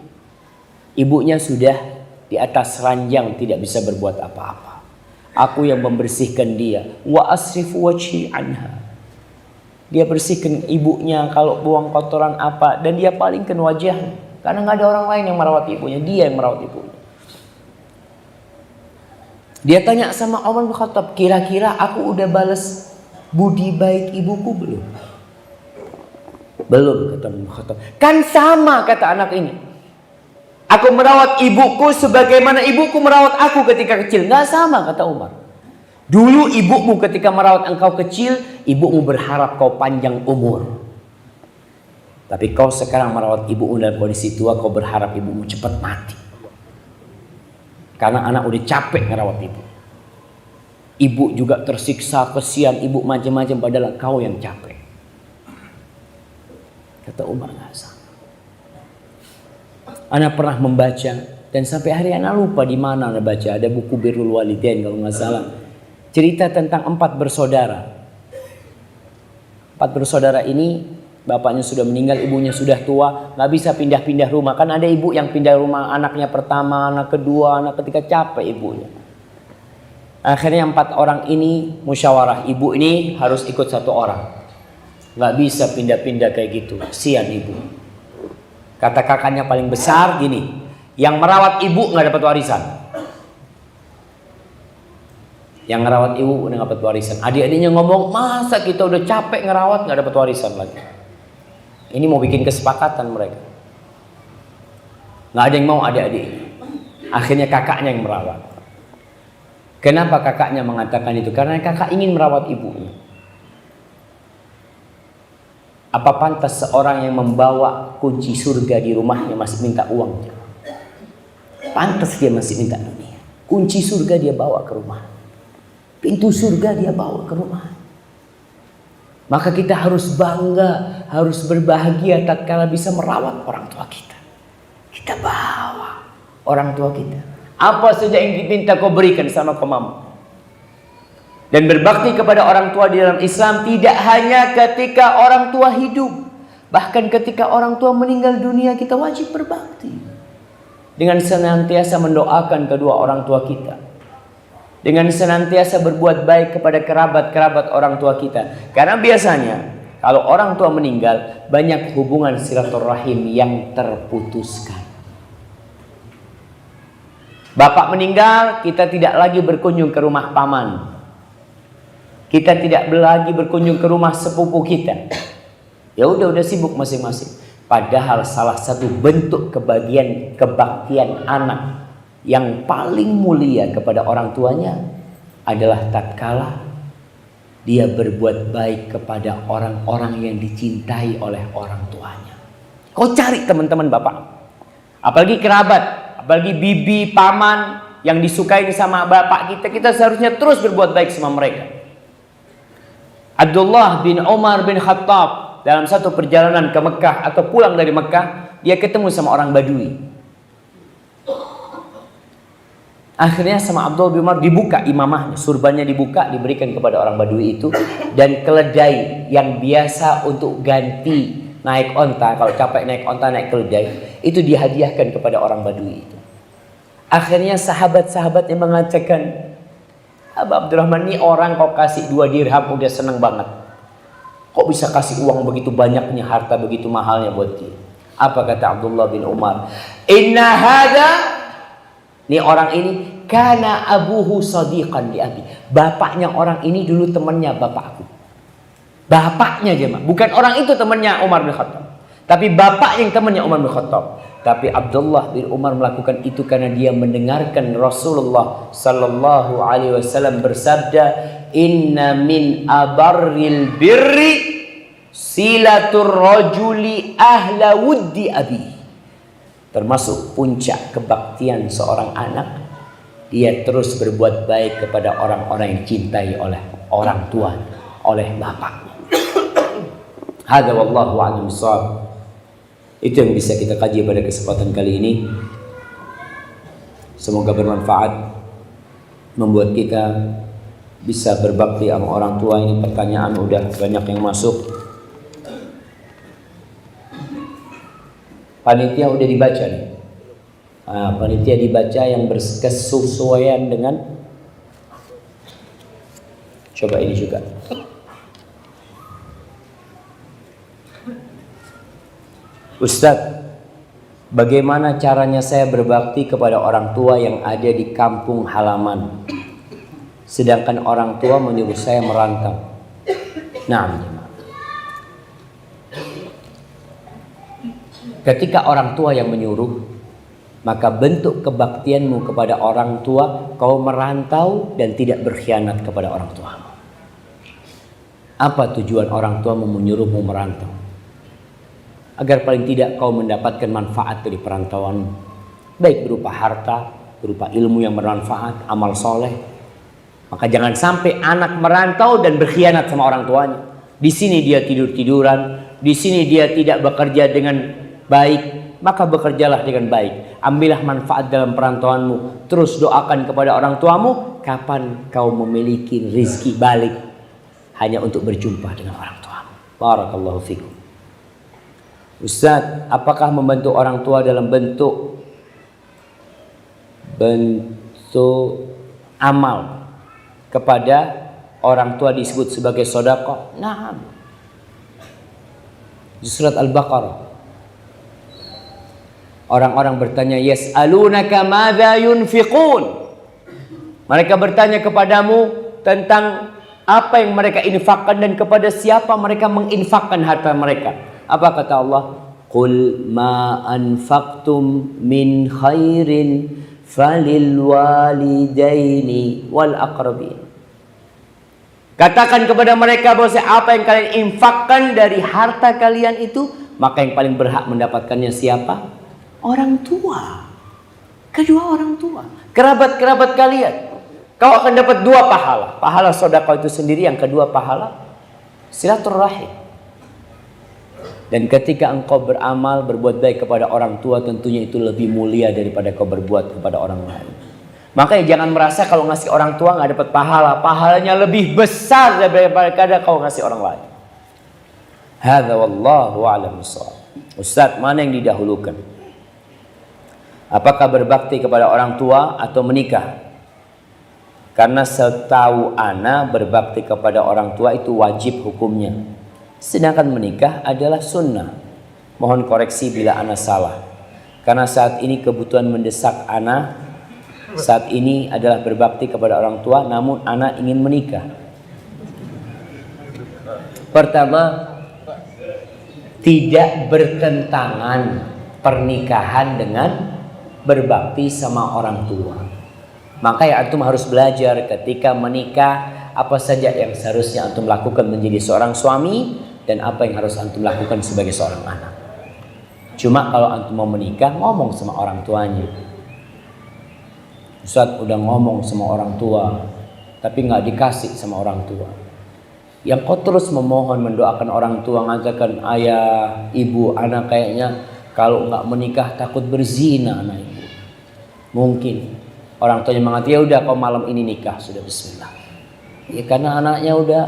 Ibunya sudah di atas ranjang, tidak bisa berbuat apa-apa. Aku yang membersihkan dia. Wa asrifu wajhi anha. Dia bersihkan ibunya kalau buang kotoran apa, dan dia palingkan wajahnya. Karena nggak ada orang lain yang merawat ibunya, dia yang merawat ibunya. Dia tanya sama Umar bin Khattab, kira-kira aku udah balas budi baik ibuku belum? Belum, kata Umar bin Khattab. Kan sama, kata anak ini. Aku merawat ibuku sebagaimana ibuku merawat aku ketika kecil. Nggak sama, kata Umar. Dulu ibumu ketika merawat engkau kecil, ibumu berharap kau panjang umur. Tapi kau sekarang merawat ibumu dalam kondisi tua, kau berharap ibumu cepat mati. Karena anak udah capek ngerawat ibu. Ibu juga tersiksa, kesian ibu macam-macam, padahal kau yang capek. Kata Umar, nggak sama. Anak pernah membaca, dan sampai hari anak lupa di mana anak baca. Ada buku Birrul Walidain kalau nggak salah. Cerita tentang 4 bersaudara. 4 bersaudara ini, bapaknya sudah meninggal, ibunya sudah tua, nggak bisa pindah-pindah rumah. Kan ada ibu yang pindah rumah, anaknya pertama, anak kedua, anak ketiga, capek ibunya. Akhirnya 4 orang ini musyawarah, ibu ini harus ikut 1 orang. Nggak bisa pindah-pindah kayak gitu, kasihan ibu. Kata kakaknya paling besar gini, yang merawat ibu nggak dapat warisan. Yang ngerawat ibu udah nggak dapat warisan. Adik-adiknya ngomong, masa kita udah capek ngerawat nggak dapat warisan lagi. Ini mau bikin kesepakatan mereka. Nggak ada yang mau adik-adik. Akhirnya kakaknya yang merawat. Kenapa kakaknya mengatakan itu? Karena kakak ingin merawat ibunya. Apa pantas seorang yang membawa kunci surga di rumahnya masih minta uang? Pantas dia masih minta dunia. Kunci surga dia bawa ke rumah. Pintu surga dia bawa ke rumah. Maka kita harus bangga, harus berbahagia tatkala bisa merawat orang tua kita. Kita bawa orang tua kita. Apa saja yang diminta kau berikan sama kau mampu. Dan berbakti kepada orang tua di dalam Islam tidak hanya ketika orang tua hidup. Bahkan ketika orang tua meninggal dunia kita wajib berbakti. Dengan senantiasa mendoakan kedua orang tua kita. Dengan senantiasa berbuat baik kepada kerabat-kerabat orang tua kita. Karena biasanya kalau orang tua meninggal banyak hubungan silaturahim yang terputuskan. Bapak meninggal, kita tidak lagi berkunjung ke rumah paman. Kita tidak lagi berkunjung ke rumah sepupu kita. Ya udah sibuk masing-masing. Padahal salah satu bentuk kebaktian anak yang paling mulia kepada orang tuanya adalah tatkala dia berbuat baik kepada orang-orang yang dicintai oleh orang tuanya. Kau cari teman-teman bapak, apalagi kerabat, apalagi bibi, paman yang disukai sama bapak kita seharusnya terus berbuat baik sama mereka. Abdullah bin Umar bin Khattab dalam satu perjalanan ke Mekah atau pulang dari Mekah, dia ketemu sama orang Badui. Akhirnya sama Abdullah bin Umar dibuka imamahnya, surbannya dibuka, diberikan kepada orang Badui itu, dan keledai yang biasa untuk ganti naik onta, kalau capek naik onta naik keledai, itu dihadiahkan kepada orang Badui itu. Akhirnya sahabat-sahabatnya mengatakan, Abah Abdurrahman, ini orang kau kasih 2 dirham udah seneng banget. Kok bisa kasih uang begitu banyaknya, harta begitu mahalnya buat dia? Apa kata Abdullah bin Umar? Inna hada, ini orang ini, kana abuhu sadiqan li abi. Bapaknya orang ini dulu temannya bapakku. Bapaknya aja, bukan orang itu temannya Umar bin Khattab, tapi bapak yang temannya Umar bin Khattab. Tapi Abdullah bin Umar melakukan itu karena dia mendengarkan Rasulullah sallallahu alaihi wasallam bersabda, "Inna min abarril birri silatur rajuli ahla wuddi abi." Termasuk puncak kebaktian seorang anak, dia terus berbuat baik kepada orang-orang yang dicintai oleh orang tua, oleh bapaknya. Hadza wallahu a'lam bissawab. Itu yang bisa kita kaji pada kesempatan kali ini. Semoga bermanfaat, membuat kita bisa berbakti sama orang tua. Ini pertanyaan udah banyak yang masuk. Panitia udah dibaca nih. Panitia dibaca yang berkesesuaian dengan. Coba ini juga. Ustadz, bagaimana caranya saya berbakti kepada orang tua yang ada di kampung halaman, sedangkan orang tua menyuruh saya merantau? Nah, ketika orang tua yang menyuruh, maka bentuk kebaktianmu kepada orang tua, kau merantau dan tidak berkhianat kepada orang tua. Apa tujuan orang tua menyuruhmu merantau? Agar paling tidak kau mendapatkan manfaat dari perantauanmu, baik berupa harta, berupa ilmu yang bermanfaat, amal soleh. Maka jangan sampai anak merantau dan berkhianat sama orang tuanya. Di sini dia tidur-tiduran, di sini dia tidak bekerja dengan baik, maka bekerjalah dengan baik. Ambillah manfaat dalam perantauanmu. Terus doakan kepada orang tuamu, kapan kau memiliki rezeki balik hanya untuk berjumpa dengan orang tuamu. Barakallahu fikum. Ustaz, apakah membantu orang tua dalam bentuk amal kepada orang tua disebut sebagai sedekah? Nah, di surat Al-Baqarah orang-orang bertanya, yas'alunaka madza yunfiqun. Mereka bertanya kepadamu tentang apa yang mereka infakkan dan kepada siapa mereka menginfakkan harta mereka. Apa kata Allah? Qul ma anfaqtum min khairin falil walidaini wal aqrabin. Katakan kepada mereka bahwa apa yang kalian infakkan dari harta kalian itu, maka yang paling berhak mendapatkannya siapa? Orang tua. Kedua orang tua, kerabat-kerabat kalian. Kau akan dapat 2 pahala. Pahala sedekah itu sendiri, yang kedua pahala silaturahim. Dan ketika engkau beramal, berbuat baik kepada orang tua, tentunya itu lebih mulia daripada kau berbuat kepada orang lain. Makanya jangan merasa kalau ngasih orang tua nggak dapat pahala. Pahalanya lebih besar daripada kau ngasih orang lain. Hadza wallahu a'lam bissawab. Ustaz, mana yang didahulukan? Apakah berbakti kepada orang tua atau menikah? Karena setahu ana berbakti kepada orang tua itu wajib hukumnya. Sedangkan menikah adalah sunnah. Mohon koreksi bila ana salah. Karena saat ini kebutuhan mendesak ana saat ini adalah berbakti kepada orang tua, namun ana ingin menikah. Pertama, tidak bertentangan pernikahan dengan berbakti sama orang tua. Maka ya antum harus belajar ketika menikah apa saja yang seharusnya antum lakukan menjadi seorang suami dan apa yang harus antum lakukan sebagai seorang anak. Cuma kalau antum mau menikah, ngomong sama orang tuanya. Ustaz udah ngomong sama orang tua, tapi nggak dikasih sama orang tua. Yang kau terus memohon, mendoakan orang tua, mengatakan ayah, ibu, anak kayaknya kalau nggak menikah takut berzina anak ibu. Mungkin orang tuanya mengatakan ya udah kau malam ini nikah sudah bismillah. Ya karena anaknya udah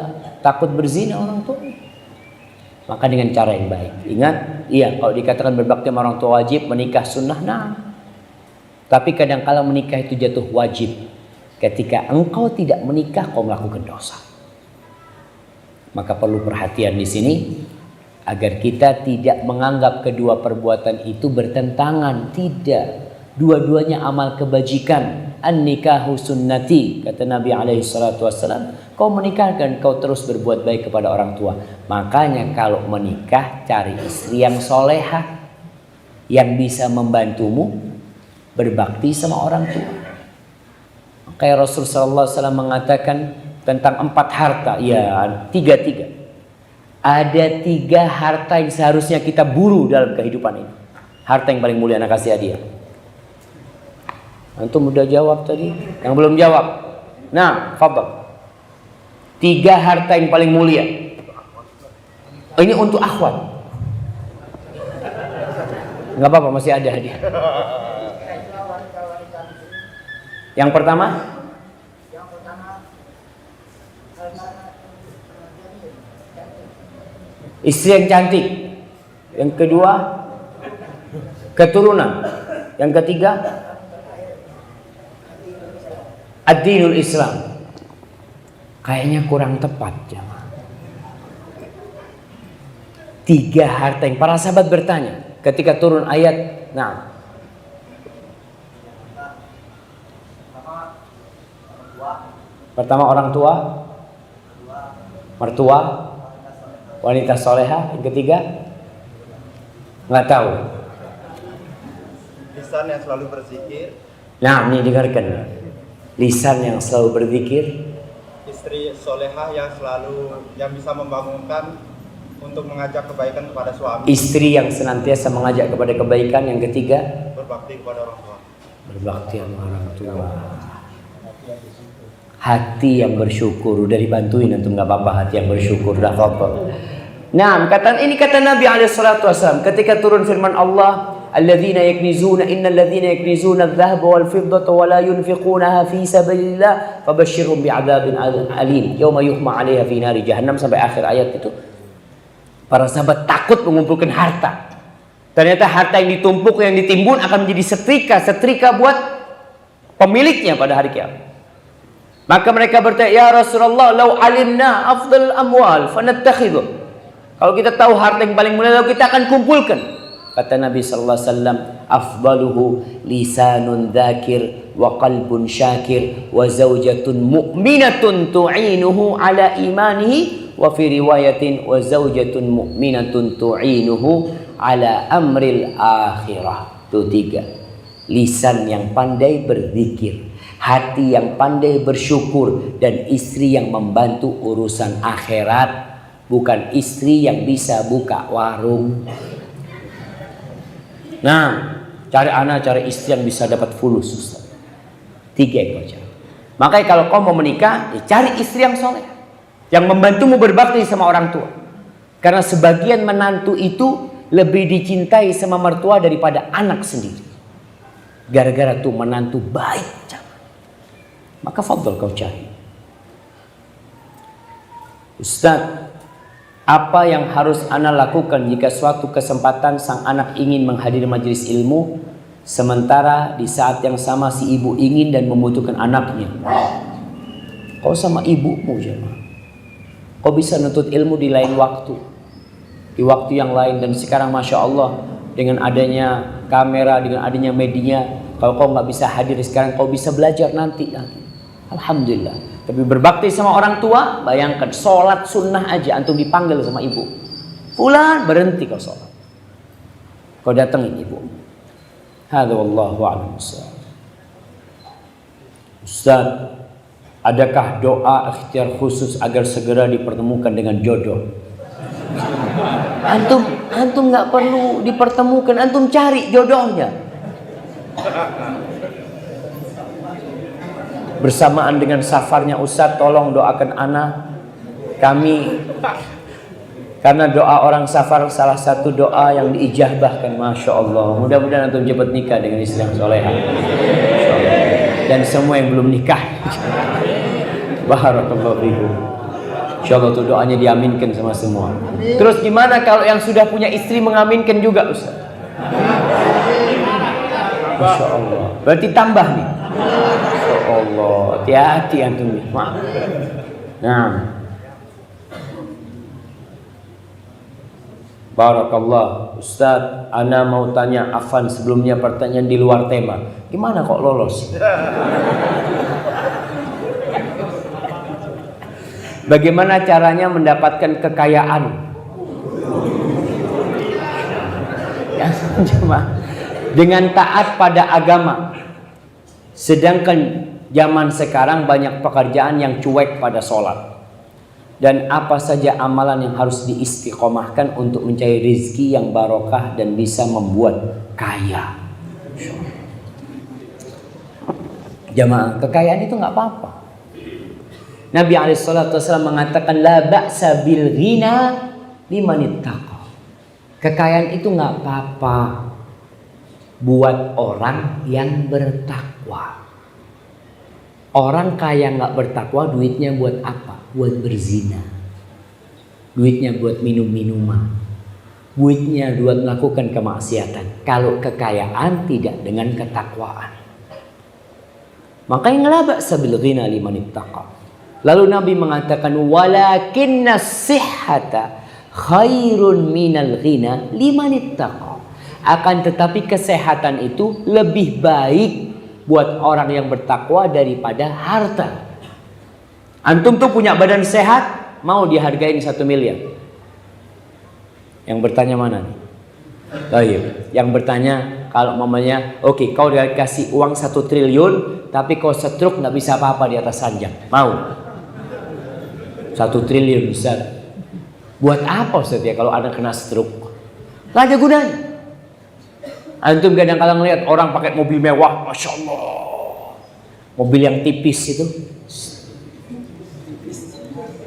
takut berzina orang tua. Maka dengan cara yang baik. Ingat, iya kalau dikatakan berbakti sama orang tua wajib, menikah sunnah, nah. Tapi kadang-kala menikah itu jatuh wajib. Ketika engkau tidak menikah, kau melakukan dosa. Maka perlu perhatian di sini agar kita tidak menganggap kedua perbuatan itu bertentangan. Tidak. Dua-duanya amal kebajikan. An-nikahu sunnati, kata Nabi alaihi salatu wassalam. Kau menikahkan, kau terus berbuat baik kepada orang tua. Makanya kalau menikah, cari istri yang solehah, yang bisa membantumu berbakti sama orang tua. Kayak Rasulullah SAW mengatakan tentang 4 harta, ya 3. Ada 3 harta yang seharusnya kita buru dalam kehidupan ini. Harta yang paling mulia, anak kasih hadiah. Antum udah jawab tadi? Yang belum jawab? Nah, fadhal. 3 harta yang paling mulia. Ini untuk akhwat. Nggak apa-apa, masih ada hadiah. Yang pertama? Istri yang cantik. Yang kedua? Keturunan. Yang ketiga? Ad-dinul Islam. Kayaknya kurang tepat jemaah. 3 harta yang para sahabat bertanya ketika turun ayat. Nah, pertama orang tua, mertua, wanita soleha. Yang ketiga, nggak tahu. Lisan yang selalu berzikir. Nah, ini dengarkan. Lisan yang selalu berzikir. Istri solehah yang bisa membangunkan untuk mengajak kebaikan kepada suami. Istri yang senantiasa mengajak kepada kebaikan. Yang ketiga, berbakti kepada orang tua. Berbakti sama orang tua. Hati yang bersyukur. Udah dibantuin antum, nggak apa-apa hati yang bersyukur. Dah apa-apa. Nah, kata Nabi SAW ketika turun firman Allah, alladzina yaknizuna innal ladzina yaknizuna adh-dhahaba wal fiddata wa la yunfiqunaha fi sabilillah fabashshirhum bi'adzabin alim yauma yuhma 'alaiha fi nari jahannam, sampai akhir ayat itu. Para sahabat takut mengumpulkan harta. Ternyata harta yang ditumpuk, yang ditimbun akan menjadi setrika buat pemiliknya pada hari kiamat. Maka mereka bertanya, ya Rasulullah, lau alimna afdal amwal fanattakhidhu. Kalau kita tahu harta yang paling mulia, lalu kita akan kumpulkan. Kata Nabi sallallahu alaihi wasallam, afdaluhu lisanun dzakir wa qalbun syakir wa zaujatun mu'minatun tu'inuhu ala imanihi wa fi riwayatin wa zaujatun mu'minatun tu'inuhu ala amril akhirah. Itu 3. Lisan yang pandai berzikir, hati yang pandai bersyukur, dan istri yang membantu urusan akhirat, bukan istri yang bisa buka warung. Nah, cari istri yang bisa dapat fulus, Ustaz. 3 yang kau cari. Makanya kalau kau mau menikah, ya cari istri yang soleh, yang membantumu berbakti sama orang tua. Karena sebagian menantu itu lebih dicintai sama mertua daripada anak sendiri. Gara-gara tuh menantu baik, maka fadhal kau cari. Ustaz, apa yang harus ana lakukan jika suatu kesempatan sang anak ingin menghadiri majelis ilmu, sementara di saat yang sama si ibu ingin dan membutuhkan anaknya? Kau sama ibumu jemaah. Kau bisa nuntut ilmu di lain waktu, di waktu yang lain. Dan sekarang Masya Allah, dengan adanya kamera, dengan adanya media, kalau kau nggak bisa hadir sekarang, kau bisa belajar nanti. Alhamdulillah. Tapi berbakti sama orang tua, bayangkan sholat sunnah aja antum dipanggil sama ibu. Fulan, berhenti kau sholat, kau datengin ibu. Hadza wallahu a'lam bissawab. Ustaz, adakah doa ikhtiar khusus agar segera dipertemukan dengan jodoh? Antum nggak perlu dipertemukan, antum cari jodohnya. Bersamaan dengan safarnya Ustaz, tolong doakan ana. Kami, karena doa orang safar salah satu doa yang diijabahkan. Masya Allah. Mudah-mudahan antum cepat nikah dengan istri yang soleha. Dan semua yang belum nikah, barakallahu fikum. Insyaallah tuh doanya diaminkan sama semua. Terus gimana kalau yang sudah punya istri mengaminkan juga, Ustaz? Masya Allah. Berarti tambah nih. Masya Allah. Hati-hati antum. Maaf. Nah. Barakallah. Ustaz, ana mau tanya Afan sebelumnya pertanyaan di luar tema. Gimana kok lolos? Bagaimana caranya mendapatkan kekayaan? Ya, dengan taat pada agama. Sedangkan zaman sekarang banyak pekerjaan yang cuek pada sholat. Dan apa saja amalan yang harus diistiqomahkan untuk mencari rezeki yang barokah dan bisa membuat kaya? Jamaah, kekayaan itu nggak apa-apa. Nabi SAW mengatakan la ba'sa bil ghina liman ittaqa. Kekayaan itu nggak apa-apa buat orang yang bertakwa. Orang kaya nggak bertakwa, duitnya buat apa? Buat berzina, duitnya buat minum-minuman, duitnya buat melakukan kemaksiatan. Kalau kekayaan tidak dengan ketakwaan, makanya la ba'sa bil ghina liman ittaqa. Lalu Nabi mengatakan walakinna sihhata khairun minal ghina liman ittaqa. Akan tetapi kesehatan itu lebih baik buat orang yang bertakwa daripada harta. Antum tuh punya badan sehat, mau dihargain 1 miliar. Yang bertanya mana nih? Baik. Yang bertanya kalau mamanya, oke, kau dikasih uang 1 triliun, tapi kau stroke nggak bisa apa-apa di atas ranjang, mau? 1 triliun Ustaz. Buat apa Ustaz ya kalau ada kena stroke? Gak ada gunanya. Antum kadang-kadang lihat orang pakai mobil mewah, Masya Allah. Mobil yang tipis itu,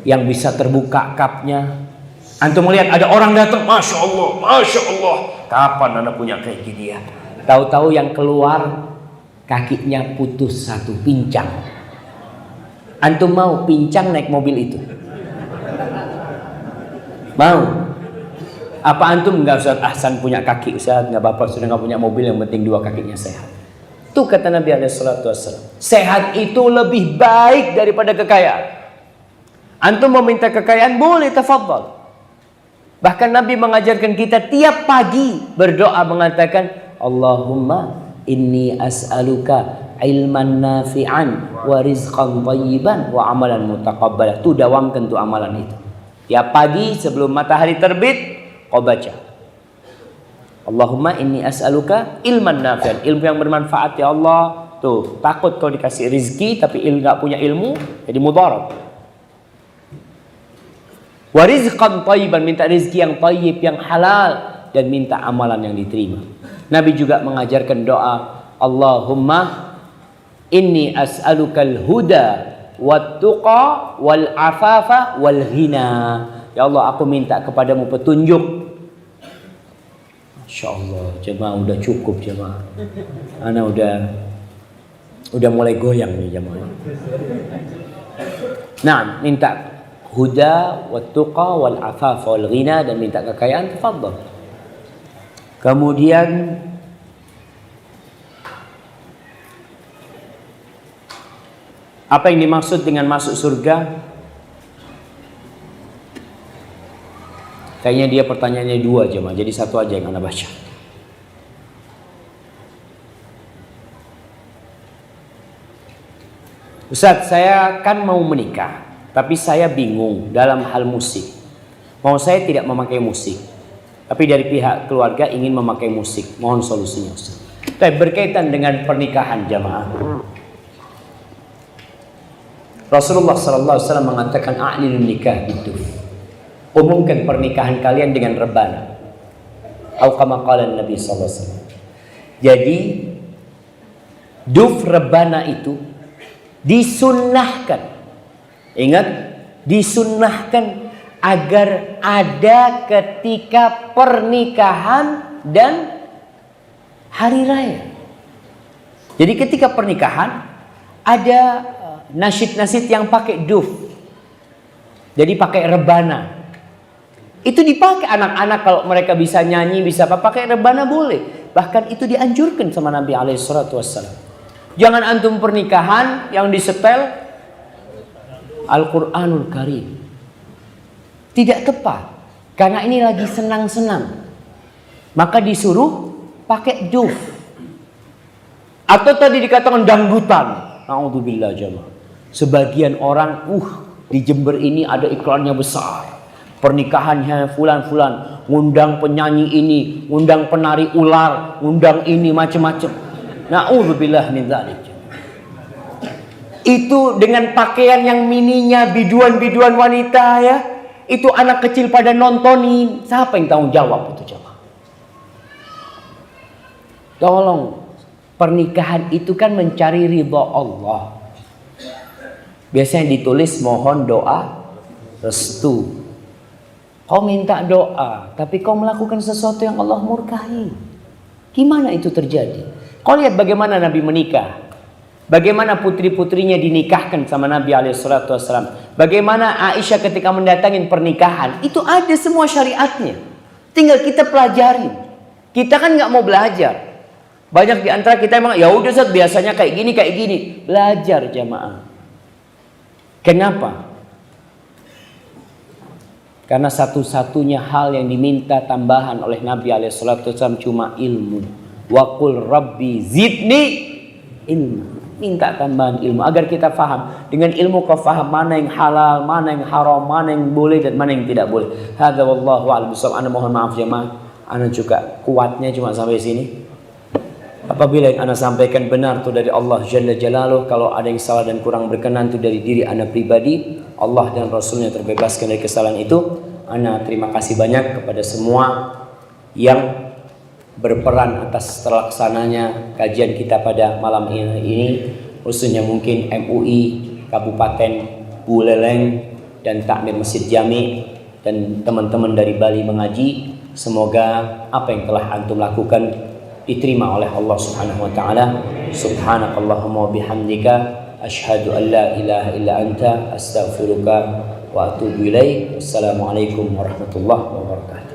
yang bisa terbuka kapnya. Antum melihat ada orang datang, Masya Allah, Masya Allah. Kapan anda punya kayak gini ya? Tahu-tahu yang keluar kakinya putus 1, pincang. Antum mau pincang naik mobil itu? Mau? Apa antum nggak Ustaz Ahsan punya kaki Ustaz, nggak apa-apa sudah nggak punya mobil, yang penting 2 kakinya sehat. Itu kata Nabi SAW. Sehat itu lebih baik daripada kekayaan. Antum mau minta kekayaan boleh, tafadhal. Bahkan Nabi mengajarkan kita tiap pagi berdoa mengatakan Allahumma inni as'aluka ilman nafi'an wa rizqan thayyiban wa amalan mutaqabbalah. Tuh dawamkan tuh amalan itu. Tiap pagi sebelum matahari terbit kau baca Allahumma inni as'aluka ilman nafi'an, ilmu yang bermanfaat ya Allah, Tuh, takut kalau dikasih rizki tapi nggak punya ilmu, jadi mudarat. Wa rizqan thayyiban, minta rizki yang thayyib, yang halal, dan minta amalan yang diterima. Nabi juga mengajarkan doa, Allahumma inni as'alukal huda wat tuqa wal afafa wal ghina. Ya Allah, aku minta kepadamu petunjuk. Masya Allah, jemaah udah cukup jemaah. Ana udah mulai goyang nih jemaah. Nah, minta huda wat tuqa wal afafa wal ghina, dan minta kekayaan, tafadhal. Kemudian apa yang dimaksud dengan masuk surga? Kayaknya dia pertanyaannya dua jemaah, jadi satu aja yang Anda baca. Ustaz, saya kan mau menikah, tapi saya bingung dalam hal musik. Mau saya tidak memakai musik, tapi dari pihak keluarga ingin memakai musik. Mohon solusinya Ustaz. Tapi berkaitan dengan pernikahan jemaah, Rasulullah SAW mengatakan a'linun nikah itu, umumkan pernikahan kalian dengan rebana. Atau kama qala Nabi SAW. Jadi duf rebana itu disunnahkan. Ingat, disunnahkan agar ada ketika pernikahan dan hari raya. Jadi ketika pernikahan ada nasyid-nasyid yang pakai duf. Jadi pakai rebana. Itu dipakai anak-anak kalau mereka bisa nyanyi, bisa apa, pakai rebana boleh. Bahkan itu dianjurkan sama Nabi SAW. Jangan antum pernikahan yang disetel Al-Quranul Karim. Tidak tepat. Karena ini lagi senang-senang. Maka disuruh pakai duf. Atau tadi dikatakan dangdutan. Na'udzubillah jamaah. Sebagian orang, di Jember ini ada iklannya besar. Pernikahannya fulan-fulan, ngundang penyanyi ini, ngundang penari ular, ngundang ini macam-macam. Na'udzubillah min dzalik. Itu dengan pakaian yang mininya, biduan-biduan wanita ya. Itu anak kecil pada nontonin. Siapa yang tanggung jawab itu jemaah? Tolong, pernikahan itu kan mencari ridha Allah. Biasanya ditulis mohon doa restu. Kau minta doa, tapi kau melakukan sesuatu yang Allah murkahi. Gimana itu terjadi? Kau lihat bagaimana Nabi menikah. Bagaimana putri-putrinya dinikahkan sama Nabi SAW. Bagaimana Aisyah ketika mendatangin pernikahan. Itu ada semua syariatnya. Tinggal kita pelajarin. Kita kan nggak mau belajar. Banyak di antara kita emang, ya udah Ustaz, biasanya kayak gini. Belajar jamaah. Kenapa? Karena satu-satunya hal yang diminta tambahan oleh Nabi SAW cuma ilmu. Wa qul rabbi zidni ilmu. Minta tambahan ilmu agar kita faham. Dengan ilmu kau faham mana yang halal, mana yang haram, mana yang boleh dan mana yang tidak boleh. Hadza wallahu a'lam bishawab. Ana mohon maaf jemaah. Ana juga kuatnya cuma sampai sini. Apabila yang ana sampaikan benar itu dari Allah Jalla Jalaluh, kalau ada yang salah dan kurang berkenan itu dari diri ana pribadi, Allah dan Rasulnya terbebaskan dari kesalahan itu. Ana terima kasih banyak kepada semua yang berperan atas terlaksananya kajian kita pada malam ini, khususnya mungkin MUI Kabupaten Buleleng dan Takmir Masjid Jami dan teman-teman dari Bali Mengaji. Semoga apa yang telah antum lakukan diterima oleh Allah Subhanahu wa taala. Subhanakallahumma wa bihamdika asyhadu an la ilaha illa anta astaghfiruka wa atubu ilaik. Wassalamualaikum warahmatullahi wabarakatuh.